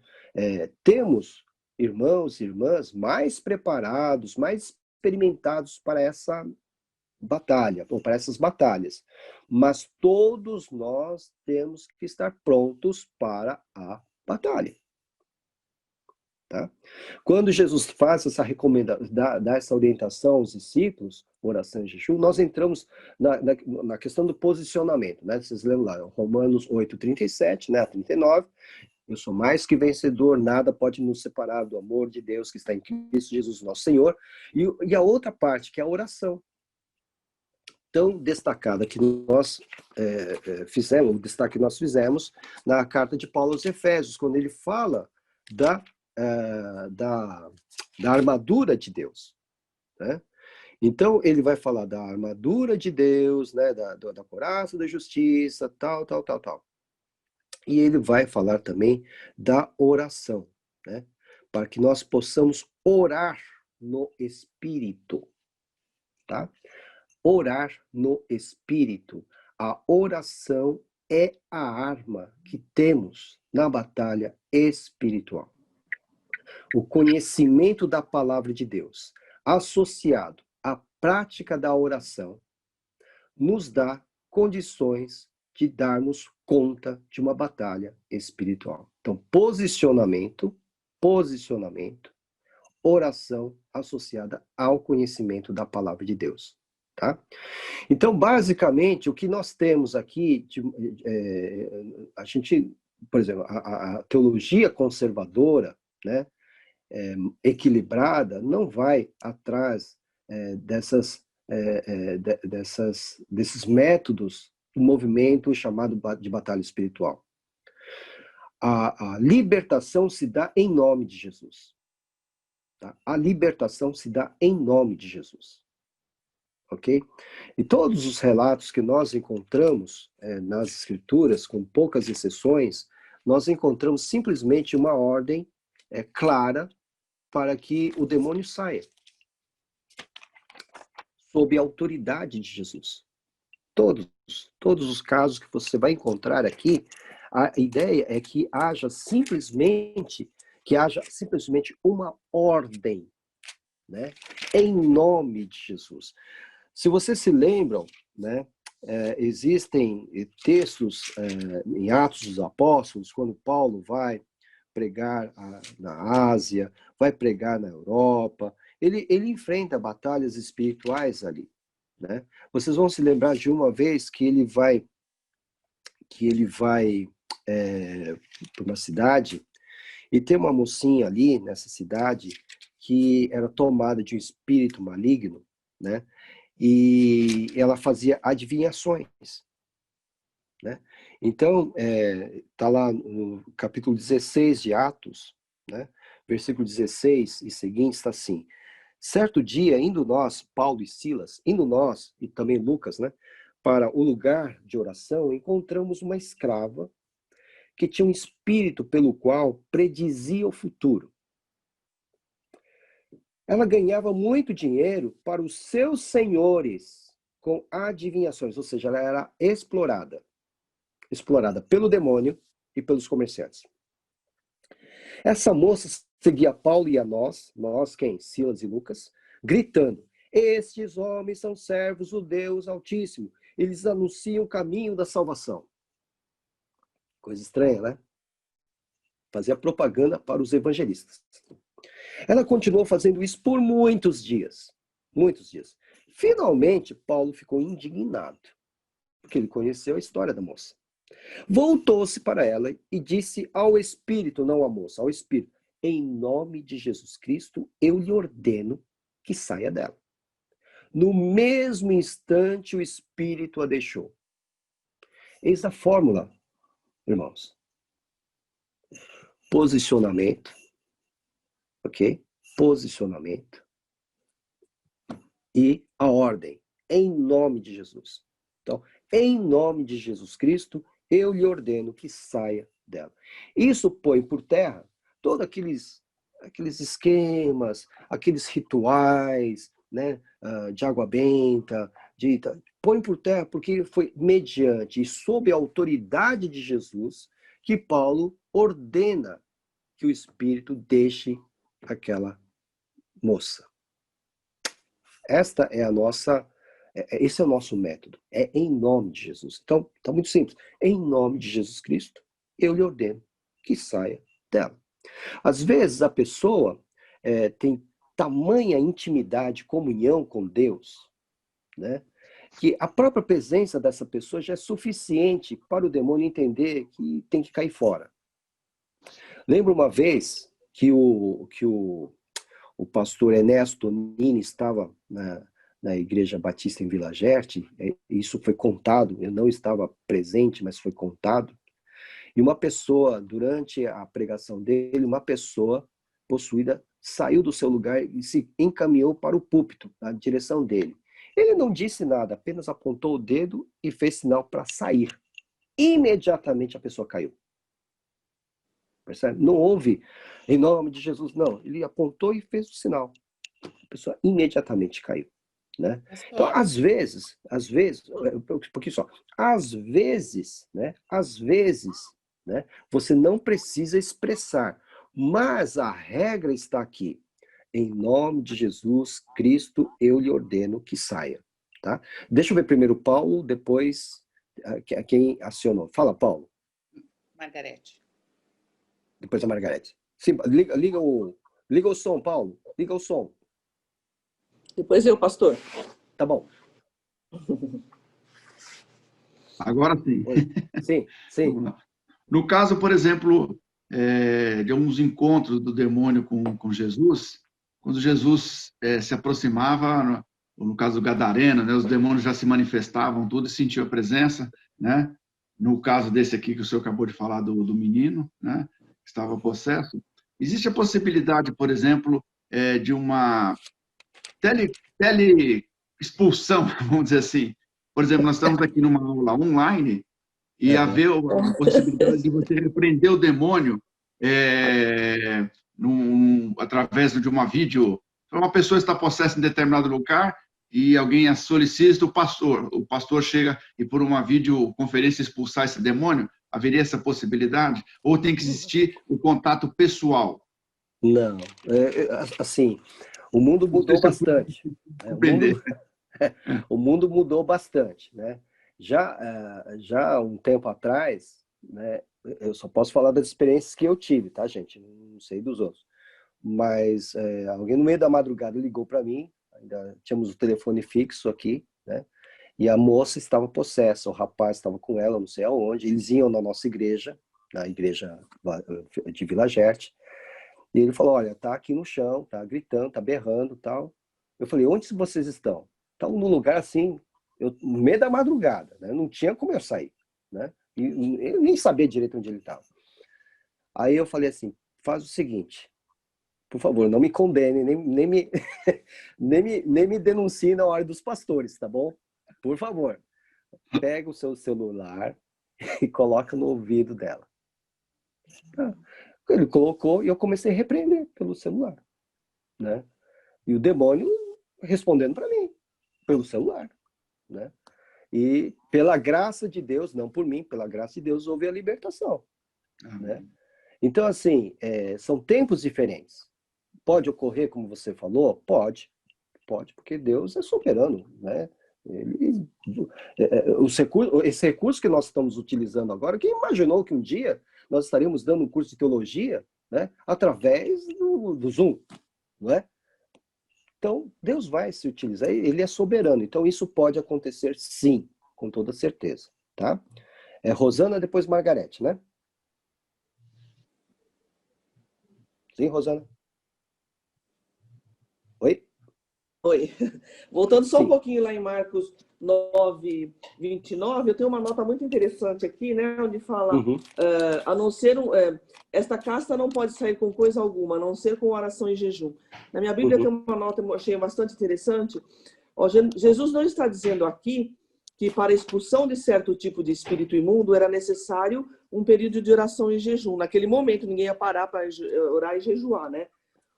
temos irmãos e irmãs mais preparados, mais experimentados para essa batalha, ou para essas batalhas. Mas todos nós temos que estar prontos para a batalha. Tá? Quando Jesus faz essa recomendação, dá essa orientação aos discípulos, oração e jejum, nós entramos na questão do posicionamento. Né? Vocês lembram lá, Romanos 8:37, né, 39, eu sou mais que vencedor, nada pode nos separar do amor de Deus que está em Cristo Jesus, nosso Senhor. E a outra parte, que é a oração. Tão destacada que nós fizemos, o destaque que nós fizemos na carta de Paulo aos Efésios, quando ele fala da da armadura de Deus, né? Então, ele vai falar da armadura de Deus, né? Da couraça da justiça, tal. E ele vai falar também da oração, né? Para que nós possamos orar no Espírito, tá? Orar no Espírito. A oração é a arma que temos na batalha espiritual. O conhecimento da palavra de Deus, associado à prática da oração, nos dá condições de darmos conta de uma batalha espiritual. Então, posicionamento, oração associada ao conhecimento da palavra de Deus, tá? Então, basicamente, o que nós temos aqui, a gente, por exemplo, a teologia conservadora, né, equilibrada, não vai atrás desses métodos do movimento chamado de batalha espiritual. A libertação se dá em nome de Jesus. Tá? A libertação se dá em nome de Jesus. Ok? E todos os relatos que nós encontramos nas Escrituras, com poucas exceções, nós encontramos simplesmente uma ordem clara para que o demônio saia. Sob a autoridade de Jesus. Todos os casos que você vai encontrar aqui, a ideia é que haja simplesmente uma ordem, né, em nome de Jesus. Se vocês se lembram, né, existem textos em Atos dos Apóstolos, quando Paulo vai pregar na Ásia, vai pregar na Europa, ele enfrenta batalhas espirituais ali, né? Vocês vão se lembrar de uma vez que ele vai para uma cidade e tem uma mocinha ali nessa cidade que era tomada de um espírito maligno, né? E ela fazia adivinhações, né? Então, tá lá no capítulo 16 de Atos, né? Versículo 16 e seguinte está assim: certo dia, indo nós, Paulo e Silas, e também Lucas, né, para o lugar de oração, encontramos uma escrava que tinha um espírito pelo qual predizia o futuro. Ela ganhava muito dinheiro para os seus senhores com adivinhações, ou seja, ela era explorada pelo demônio e pelos comerciantes. Essa moça seguia Paulo e a nós quem? Silas e Lucas, gritando: estes homens são servos do Deus Altíssimo, eles anunciam o caminho da salvação. Coisa estranha, né? Fazia propaganda para os evangelistas. Ela continuou fazendo isso por muitos dias. Finalmente, Paulo ficou indignado, porque ele conheceu a história da moça. Voltou-se para ela e disse ao espírito, não à moça, ao espírito: em nome de Jesus Cristo, eu lhe ordeno que saia dela. No mesmo instante, o espírito a deixou. Eis a fórmula, irmãos. Posicionamento, ok? Posicionamento e a ordem, em nome de Jesus. Então, em nome de Jesus Cristo, eu lhe ordeno que saia dela. Isso põe por terra todos aqueles esquemas, aqueles rituais, né, de água benta, põe por terra, porque foi mediante e sob a autoridade de Jesus que Paulo ordena que o Espírito deixe aquela moça. Esse é o nosso método, é em nome de Jesus. Então, está muito simples. Em nome de Jesus Cristo, eu lhe ordeno que saia dela. Às vezes, a pessoa tem tamanha intimidade, comunhão com Deus, né, que a própria presença dessa pessoa já é suficiente para o demônio entender que tem que cair fora. Lembro uma vez que o pastor Ernesto Nini estava na Igreja Batista em Vila Gerte, isso foi contado, eu não estava presente, mas foi contado, e uma pessoa, durante a pregação dele, uma pessoa possuída saiu do seu lugar e se encaminhou para o púlpito, na direção dele. Ele não disse nada, apenas apontou o dedo e fez sinal para sair. Imediatamente a pessoa caiu. Percebe? Não houve, em nome de Jesus, não. Ele apontou e fez o sinal. A pessoa imediatamente caiu. Né? Então, às vezes, porque só, às vezes, né, você não precisa expressar, mas a regra está aqui. Em nome de Jesus Cristo, eu lhe ordeno que saia. Tá? Deixa eu ver primeiro Paulo, depois quem acionou. Fala, Paulo. Margarete. Depois a Margarete. Sim, liga o som, Paulo. Liga o som. Depois eu, pastor. Tá bom. Agora sim. Sim, sim. No caso, por exemplo, de alguns encontros do demônio com Jesus, quando Jesus se aproximava, no caso do Gadareno, né, os demônios já se manifestavam, tudo, e sentiam a presença, né? No caso desse aqui que o senhor acabou de falar do menino, né, que estava possesso, existe a possibilidade, por exemplo, de uma tele-expulsão, vamos dizer assim. Por exemplo, nós estamos aqui numa aula online e haver a possibilidade de você repreender o demônio através de uma vídeo. Então, uma pessoa está possessa em determinado lugar e alguém a solicita o pastor chega e por uma videoconferência expulsar esse demônio, haveria essa possibilidade? Ou tem que existir o contato pessoal? Não, assim, o mundo mudou bastante. O mundo mudou bastante, né? Já um tempo atrás, né? Eu só posso falar das experiências que eu tive, tá, gente? Não sei dos outros. Mas alguém no meio da madrugada ligou para mim, ainda tínhamos o telefone fixo aqui, né? E a moça estava possessa, o rapaz estava com ela, não sei aonde. Eles iam na nossa igreja, na igreja de Vila Gerte. E ele falou, olha, tá aqui no chão, tá gritando, tá berrando, tal. Eu falei, onde vocês estão? Estão num lugar assim, no meio da madrugada, né? Não tinha como eu sair, né? E eu nem sabia direito onde ele estava. Aí eu falei assim, faz o seguinte, por favor, não me condene, nem me denuncie na hora dos pastores, tá bom? Por favor, pega o seu celular e coloca no ouvido dela. Ele colocou e eu comecei a repreender pelo celular, né? E o demônio respondendo para mim, pelo celular, né? E pela graça de Deus, não por mim, pela graça de Deus, houve a libertação, né? Então, assim, são tempos diferentes. Pode ocorrer, como você falou? Pode, porque Deus é soberano, né? Esse recurso que nós estamos utilizando agora, quem imaginou que um dia nós estaríamos dando um curso de teologia, né, através do Zoom, não é? Então, Deus vai se utilizar, ele é soberano, então isso pode acontecer sim, com toda certeza, tá? Rosana, depois Margarete, né? Sim, Rosana? Oi? Oi. Voltando só um pouquinho lá em Marcos 9, 29, eu tenho uma nota muito interessante aqui, né, onde fala, a não ser, esta casta não pode sair com coisa alguma, a não ser com oração e jejum. Na minha Bíblia tem uma nota que eu achei bastante interessante. Jesus não está dizendo aqui que para a expulsão de certo tipo de espírito imundo era necessário um período de oração e jejum. Naquele momento ninguém ia parar para orar e jejuar, né?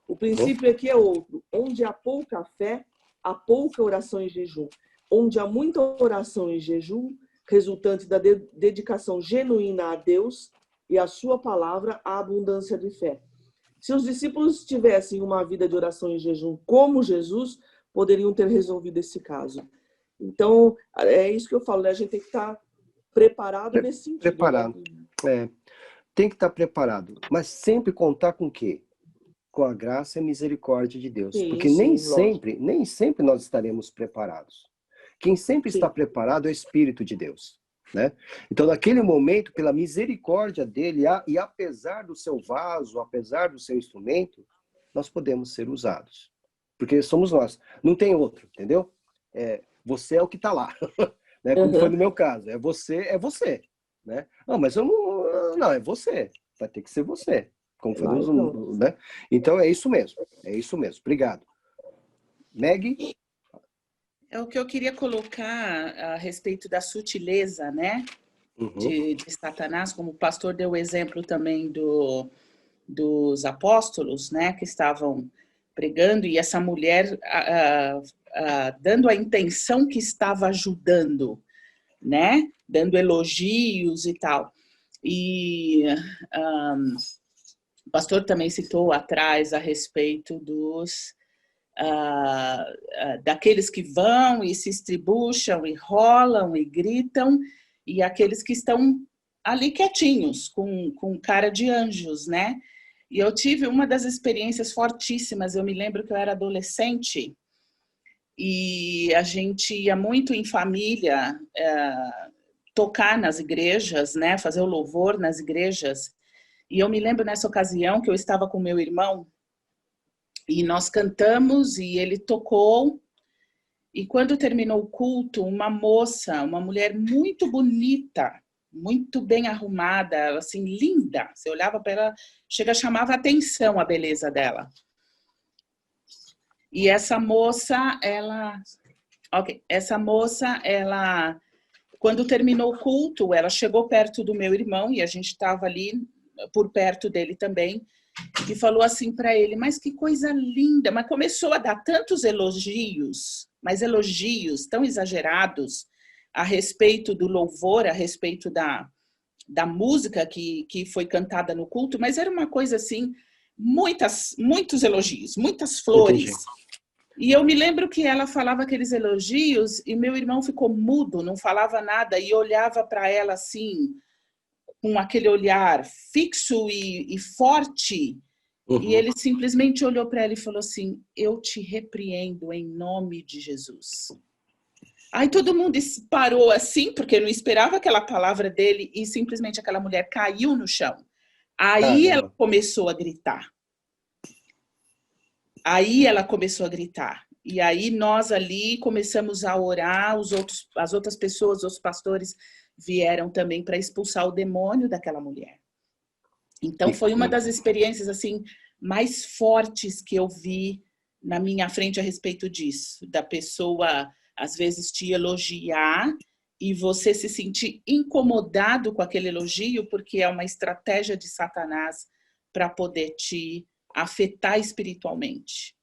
O princípio aqui é outro. Onde há pouca fé, há pouca oração e jejum. Onde há muita oração e jejum, resultante da dedicação genuína a Deus e a sua palavra, há abundância de fé. Se os discípulos tivessem uma vida de oração e jejum como Jesus, poderiam ter resolvido esse caso. Então, é isso que eu falo, né? A gente tem que estar preparado nesse sentido. Preparado. Né? Tem que estar preparado. Mas sempre contar com o quê? Com a graça e a misericórdia de Deus. Sim, porque nem sempre nós estaremos preparados. Quem sempre está preparado é o Espírito de Deus, né? Então, naquele momento, pela misericórdia dele, e apesar do seu vaso, apesar do seu instrumento, nós podemos ser usados. Porque somos nós. Não tem outro, entendeu? Você é o que está lá. Né? Como foi no meu caso. É você, né? Não, mas eu não... Não, é você. Vai ter que ser você. como falamos, né? Então é isso mesmo. Obrigado. Meg? É o que eu queria colocar a respeito da sutileza, né? De Satanás, como o pastor deu o exemplo também dos apóstolos, né? Que estavam pregando, e essa mulher dando a intenção que estava ajudando, né? Dando elogios e tal. E o pastor também citou atrás a respeito daqueles que vão e se estribucham e rolam e gritam, e aqueles que estão ali quietinhos, com cara de anjos, né? E eu tive uma das experiências fortíssimas. Eu me lembro que eu era adolescente e a gente ia muito em família tocar nas igrejas, né? Fazer o louvor nas igrejas. E eu me lembro nessa ocasião que eu estava com meu irmão e nós cantamos e ele tocou. E quando terminou o culto, uma moça, uma mulher muito bonita, muito bem arrumada, assim, linda. Você olhava para ela, chamava atenção a beleza dela. E essa moça, quando terminou o culto, ela chegou perto do meu irmão e a gente estava ali por perto dele também, e falou assim para ele: mas que coisa linda, mas começou a dar tantos elogios, mas elogios tão exagerados a respeito do louvor, a respeito da música que foi cantada no culto, mas era uma coisa assim, muitos elogios, muitas flores. Entendi. E eu me lembro que ela falava aqueles elogios e meu irmão ficou mudo, não falava nada e olhava para ela assim, com aquele olhar fixo e forte, e ele simplesmente olhou para ela e falou assim: eu te repreendo em nome de Jesus. Aí todo mundo parou assim, porque não esperava aquela palavra dele, e simplesmente aquela mulher caiu no chão. Aí ela começou a gritar. E aí nós ali começamos a orar, as outras pessoas, os pastores vieram também para expulsar o demônio daquela mulher. Então foi uma das experiências assim mais fortes que eu vi na minha frente a respeito disso, da pessoa às vezes te elogiar e você se sentir incomodado com aquele elogio, porque é uma estratégia de Satanás para poder te afetar espiritualmente.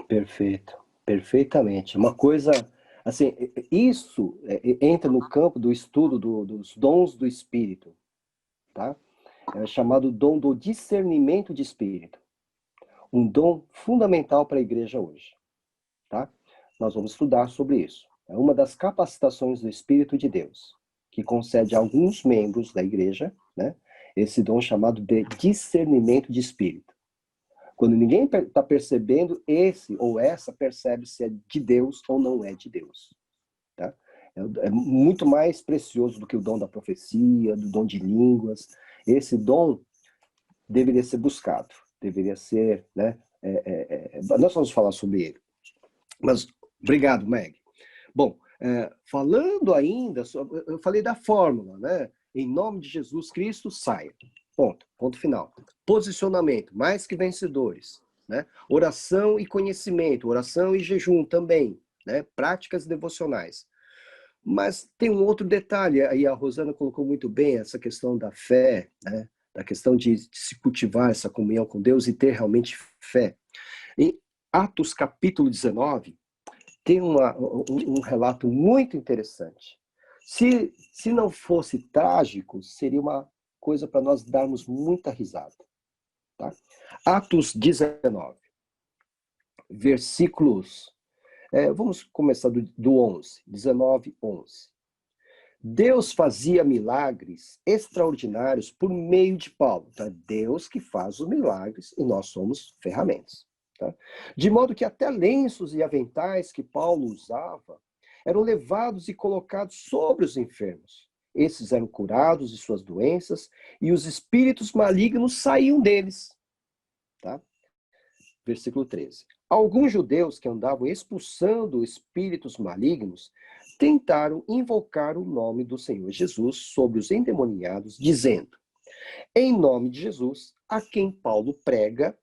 Perfeito, perfeitamente. Uma coisa, assim, isso entra no campo do estudo dos dons do Espírito, tá? É chamado dom do discernimento de Espírito. Um dom fundamental para a igreja hoje, tá? Nós vamos estudar sobre isso. É uma das capacitações do Espírito de Deus, que concede a alguns membros da igreja, né, esse dom chamado de discernimento de Espírito. Quando ninguém está percebendo, esse ou essa percebe se é de Deus ou não é de Deus. Tá? É muito mais precioso do que o dom da profecia, do dom de línguas. Esse dom deveria ser buscado, deveria ser, né? Nós vamos falar sobre ele. Mas, obrigado, Meg. Bom, falando ainda, eu falei da fórmula, né? Em nome de Jesus Cristo, saia. Ponto final. Posicionamento, mais que vencedores, né? Oração e conhecimento, oração e jejum também, né? Práticas devocionais. Mas tem um outro detalhe, aí a Rosana colocou muito bem essa questão da fé, né? Da questão de se cultivar essa comunhão com Deus e ter realmente fé. Em Atos capítulo 19, tem um relato muito interessante. Se não fosse trágico, seria uma coisa para nós darmos muita risada. Tá? Atos 19, versículos... vamos começar do 11, 19, 11. Deus fazia milagres extraordinários por meio de Paulo. Tá? Deus que faz os milagres e nós somos ferramentas. Tá? De modo que até lenços e aventais que Paulo usava eram levados e colocados sobre os enfermos. Esses eram curados de suas doenças e os espíritos malignos saíam deles. Tá? Versículo 13. Alguns judeus que andavam expulsando espíritos malignos tentaram invocar o nome do Senhor Jesus sobre os endemoniados, dizendo: Em nome de Jesus, a quem Paulo prega,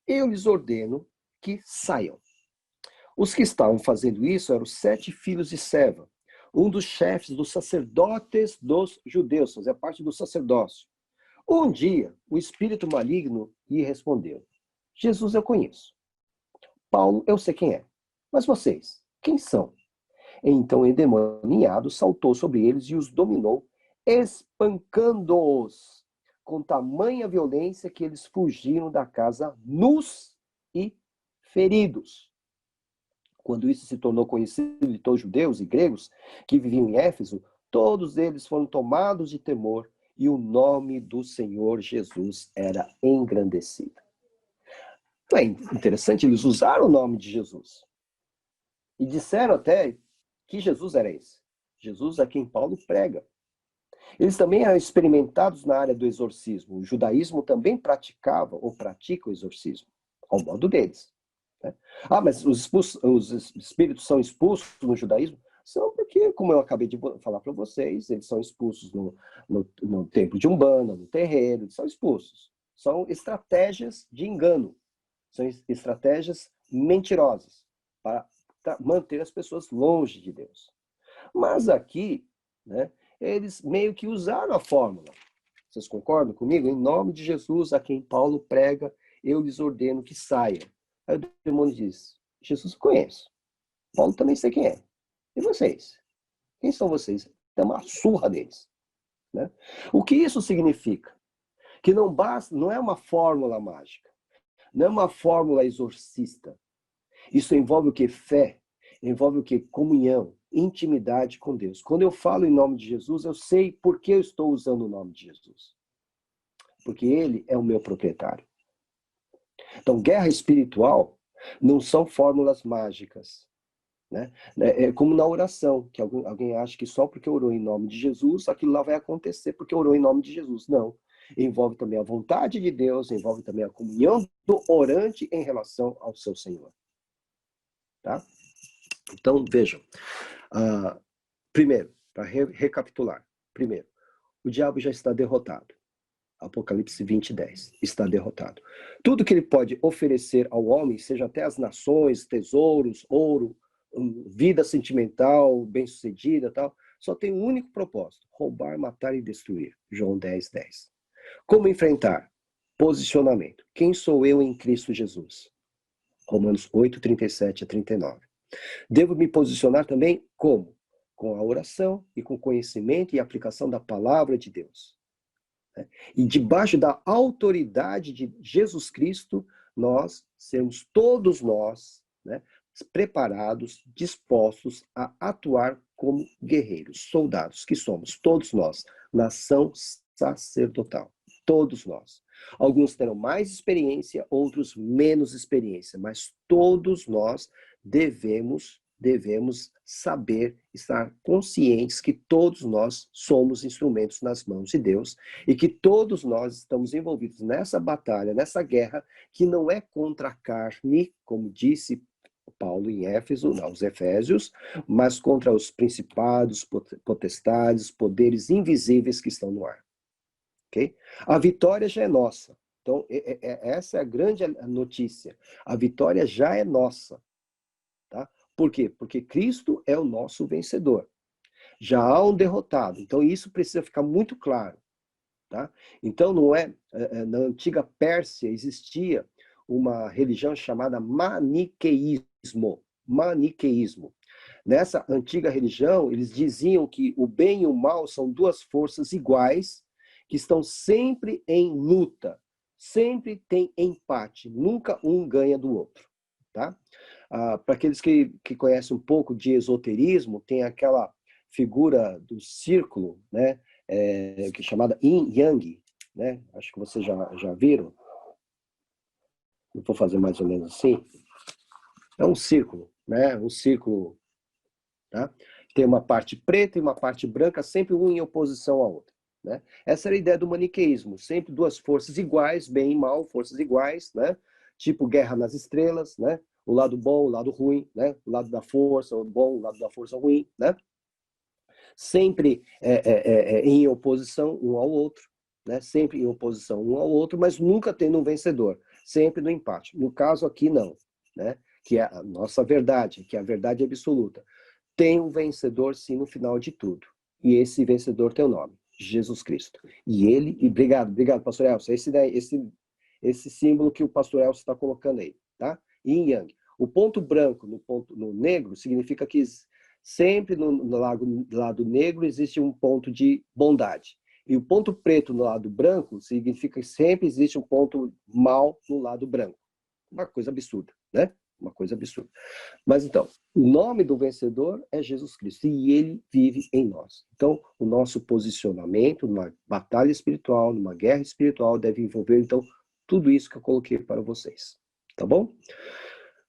eu lhes ordeno que saiam. Os que estavam fazendo isso eram os 7 filhos de Seva, um dos chefes dos sacerdotes dos judeus, fazia parte do sacerdócio. Um dia, o espírito maligno lhe respondeu: Jesus eu conheço. Paulo eu sei quem é. Mas vocês, quem são? Então o endemoniado saltou sobre eles e os dominou, espancando-os com tamanha violência que eles fugiram da casa nus e feridos. Quando isso se tornou conhecido de todos os judeus e gregos que viviam em Éfeso, todos eles foram tomados de temor e o nome do Senhor Jesus era engrandecido. Então é interessante, eles usaram o nome de Jesus. E disseram até que Jesus era esse. Jesus a quem Paulo prega. Eles também eram experimentados na área do exorcismo. O judaísmo também praticava ou pratica o exorcismo, ao modo deles. Né? Mas os espíritos são expulsos no judaísmo? São porque, como eu acabei de falar para vocês, eles são expulsos no templo de Umbanda, no terreiro, eles são expulsos. São estratégias de engano. São estratégias mentirosas para manter as pessoas longe de Deus. Mas aqui, né, eles meio que usaram a fórmula. Vocês concordam comigo? Em nome de Jesus, a quem Paulo prega, eu lhes ordeno que saiam. Aí o demônio diz: Jesus eu conheço. Paulo também sei quem é. E vocês? Quem são vocês? Dá uma surra deles. Né? O que isso significa? Que não basta, não é uma fórmula mágica. Não é uma fórmula exorcista. Isso envolve o que? Fé. Envolve o que? Comunhão, intimidade com Deus. Quando eu falo em nome de Jesus, eu sei por que eu estou usando o nome de Jesus. Porque Ele é o meu proprietário. Então, guerra espiritual não são fórmulas mágicas. Né? É como na oração, que alguém acha que só porque orou em nome de Jesus, aquilo lá vai acontecer porque orou em nome de Jesus. Não. Envolve também a vontade de Deus, envolve também a comunhão do orante em relação ao seu Senhor. Tá? Então, vejam. Primeiro, para recapitular. Primeiro, o diabo já está derrotado. Apocalipse 20:10. Está derrotado. Tudo que ele pode oferecer ao homem, seja até as nações, tesouros, ouro, vida sentimental, bem-sucedida, tal, só tem um único propósito: roubar, matar e destruir. João 10:10. Como enfrentar? Posicionamento. Quem sou eu em Cristo Jesus? Romanos 8:37-39. Devo me posicionar também como? Com a oração e com conhecimento e aplicação da palavra de Deus. E debaixo da autoridade de Jesus Cristo, nós sermos todos nós, né, preparados, dispostos a atuar como guerreiros, soldados, que somos todos nós, nação sacerdotal, todos nós. Alguns terão mais experiência, outros menos experiência, mas todos nós devemos saber, estar conscientes que todos nós somos instrumentos nas mãos de Deus e que todos nós estamos envolvidos nessa batalha, nessa guerra, que não é contra a carne, como disse Paulo em Éfeso, aos Efésios, mas contra os principados, potestades, poderes invisíveis que estão no ar. Okay? A vitória já é nossa. Então, essa é a grande notícia. A vitória já é nossa. Tá? Por quê? Porque Cristo é o nosso vencedor. Já há um derrotado. Então, isso precisa ficar muito claro. Tá? Então, não é... Na antiga Pérsia existia uma religião chamada maniqueísmo. Maniqueísmo. Nessa antiga religião, eles diziam que o bem e o mal são duas forças iguais que estão sempre em luta. Sempre tem empate. Nunca um ganha do outro. Tá? Para aqueles que conhecem um pouco de esoterismo, tem aquela figura do círculo, né, que é chamada Yin Yang, né? Acho que vocês já viram. Eu vou fazer mais ou menos assim. É um círculo, né? Um círculo, tá? Tem uma parte preta e uma parte branca, sempre um em oposição à outra. Né? Essa era a ideia do maniqueísmo, sempre duas forças iguais, bem e mal, forças iguais, né? Tipo Guerra nas Estrelas, né? O lado bom, o lado ruim, né? O lado da força, o bom, o lado da força ruim, né? Sempre em oposição um ao outro, né? Sempre em oposição um ao outro, mas nunca tendo um vencedor, sempre no empate. No caso aqui, não, né? Que é a nossa verdade, que é a verdade absoluta. Tem um vencedor, sim, no final de tudo. E esse vencedor tem o nome, Jesus Cristo. E ele, e obrigado, pastor Elcio, esse símbolo que o pastor Elcio está colocando aí, tá? Yin e Yang. O ponto branco no negro significa que sempre no lado negro existe um ponto de bondade. E o ponto preto no lado branco significa que sempre existe um ponto mal no lado branco. Uma coisa absurda, né? Uma coisa absurda. Mas então, o nome do vencedor é Jesus Cristo e ele vive em nós. Então, o nosso posicionamento numa batalha espiritual, numa guerra espiritual, deve envolver, então, tudo isso que eu coloquei para vocês. Tá bom?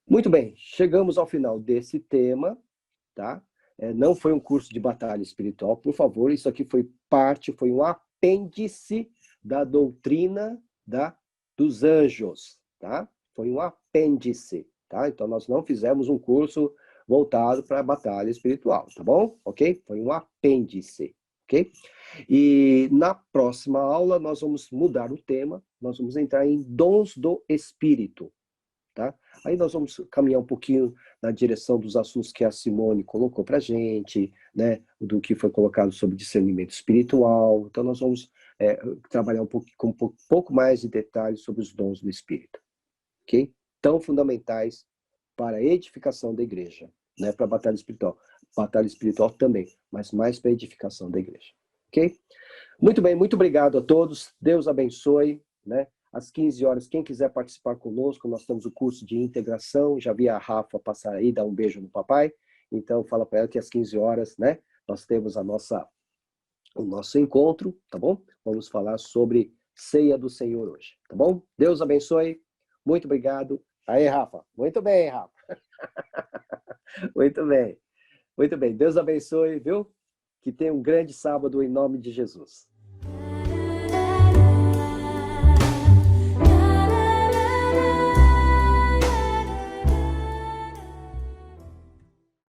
Muito bem, chegamos ao final desse tema, tá? Não foi um curso de batalha espiritual, por favor, isso aqui foi um apêndice da doutrina dos anjos, tá? Foi um apêndice, tá? Então, nós não fizemos um curso voltado para a batalha espiritual, tá bom? Ok? Foi um apêndice, ok? E na próxima aula, nós vamos mudar o tema, nós vamos entrar em dons do Espírito, tá? Aí nós vamos caminhar um pouquinho na direção dos assuntos que a Simone colocou para a gente, né? Do que foi colocado sobre discernimento espiritual. Então, nós vamos trabalhar com um pouco mais de detalhes sobre os dons do Espírito, ok? Tão fundamentais para a edificação da igreja, né? Para a batalha espiritual também, mas mais para a edificação da igreja, ok? Muito bem, muito obrigado a todos. Deus abençoe, né? Às 15 horas, quem quiser participar conosco, nós temos o curso de integração. Já vi a Rafa passar aí, dar um beijo no papai. Então, fala para ela que às 15 horas, né, nós temos o nosso encontro, tá bom? Vamos falar sobre ceia do Senhor hoje, tá bom? Deus abençoe. Muito obrigado. Aí, Rafa. Muito bem, Rafa. Muito bem. Muito bem. Deus abençoe, viu? Que tenha um grande sábado em nome de Jesus.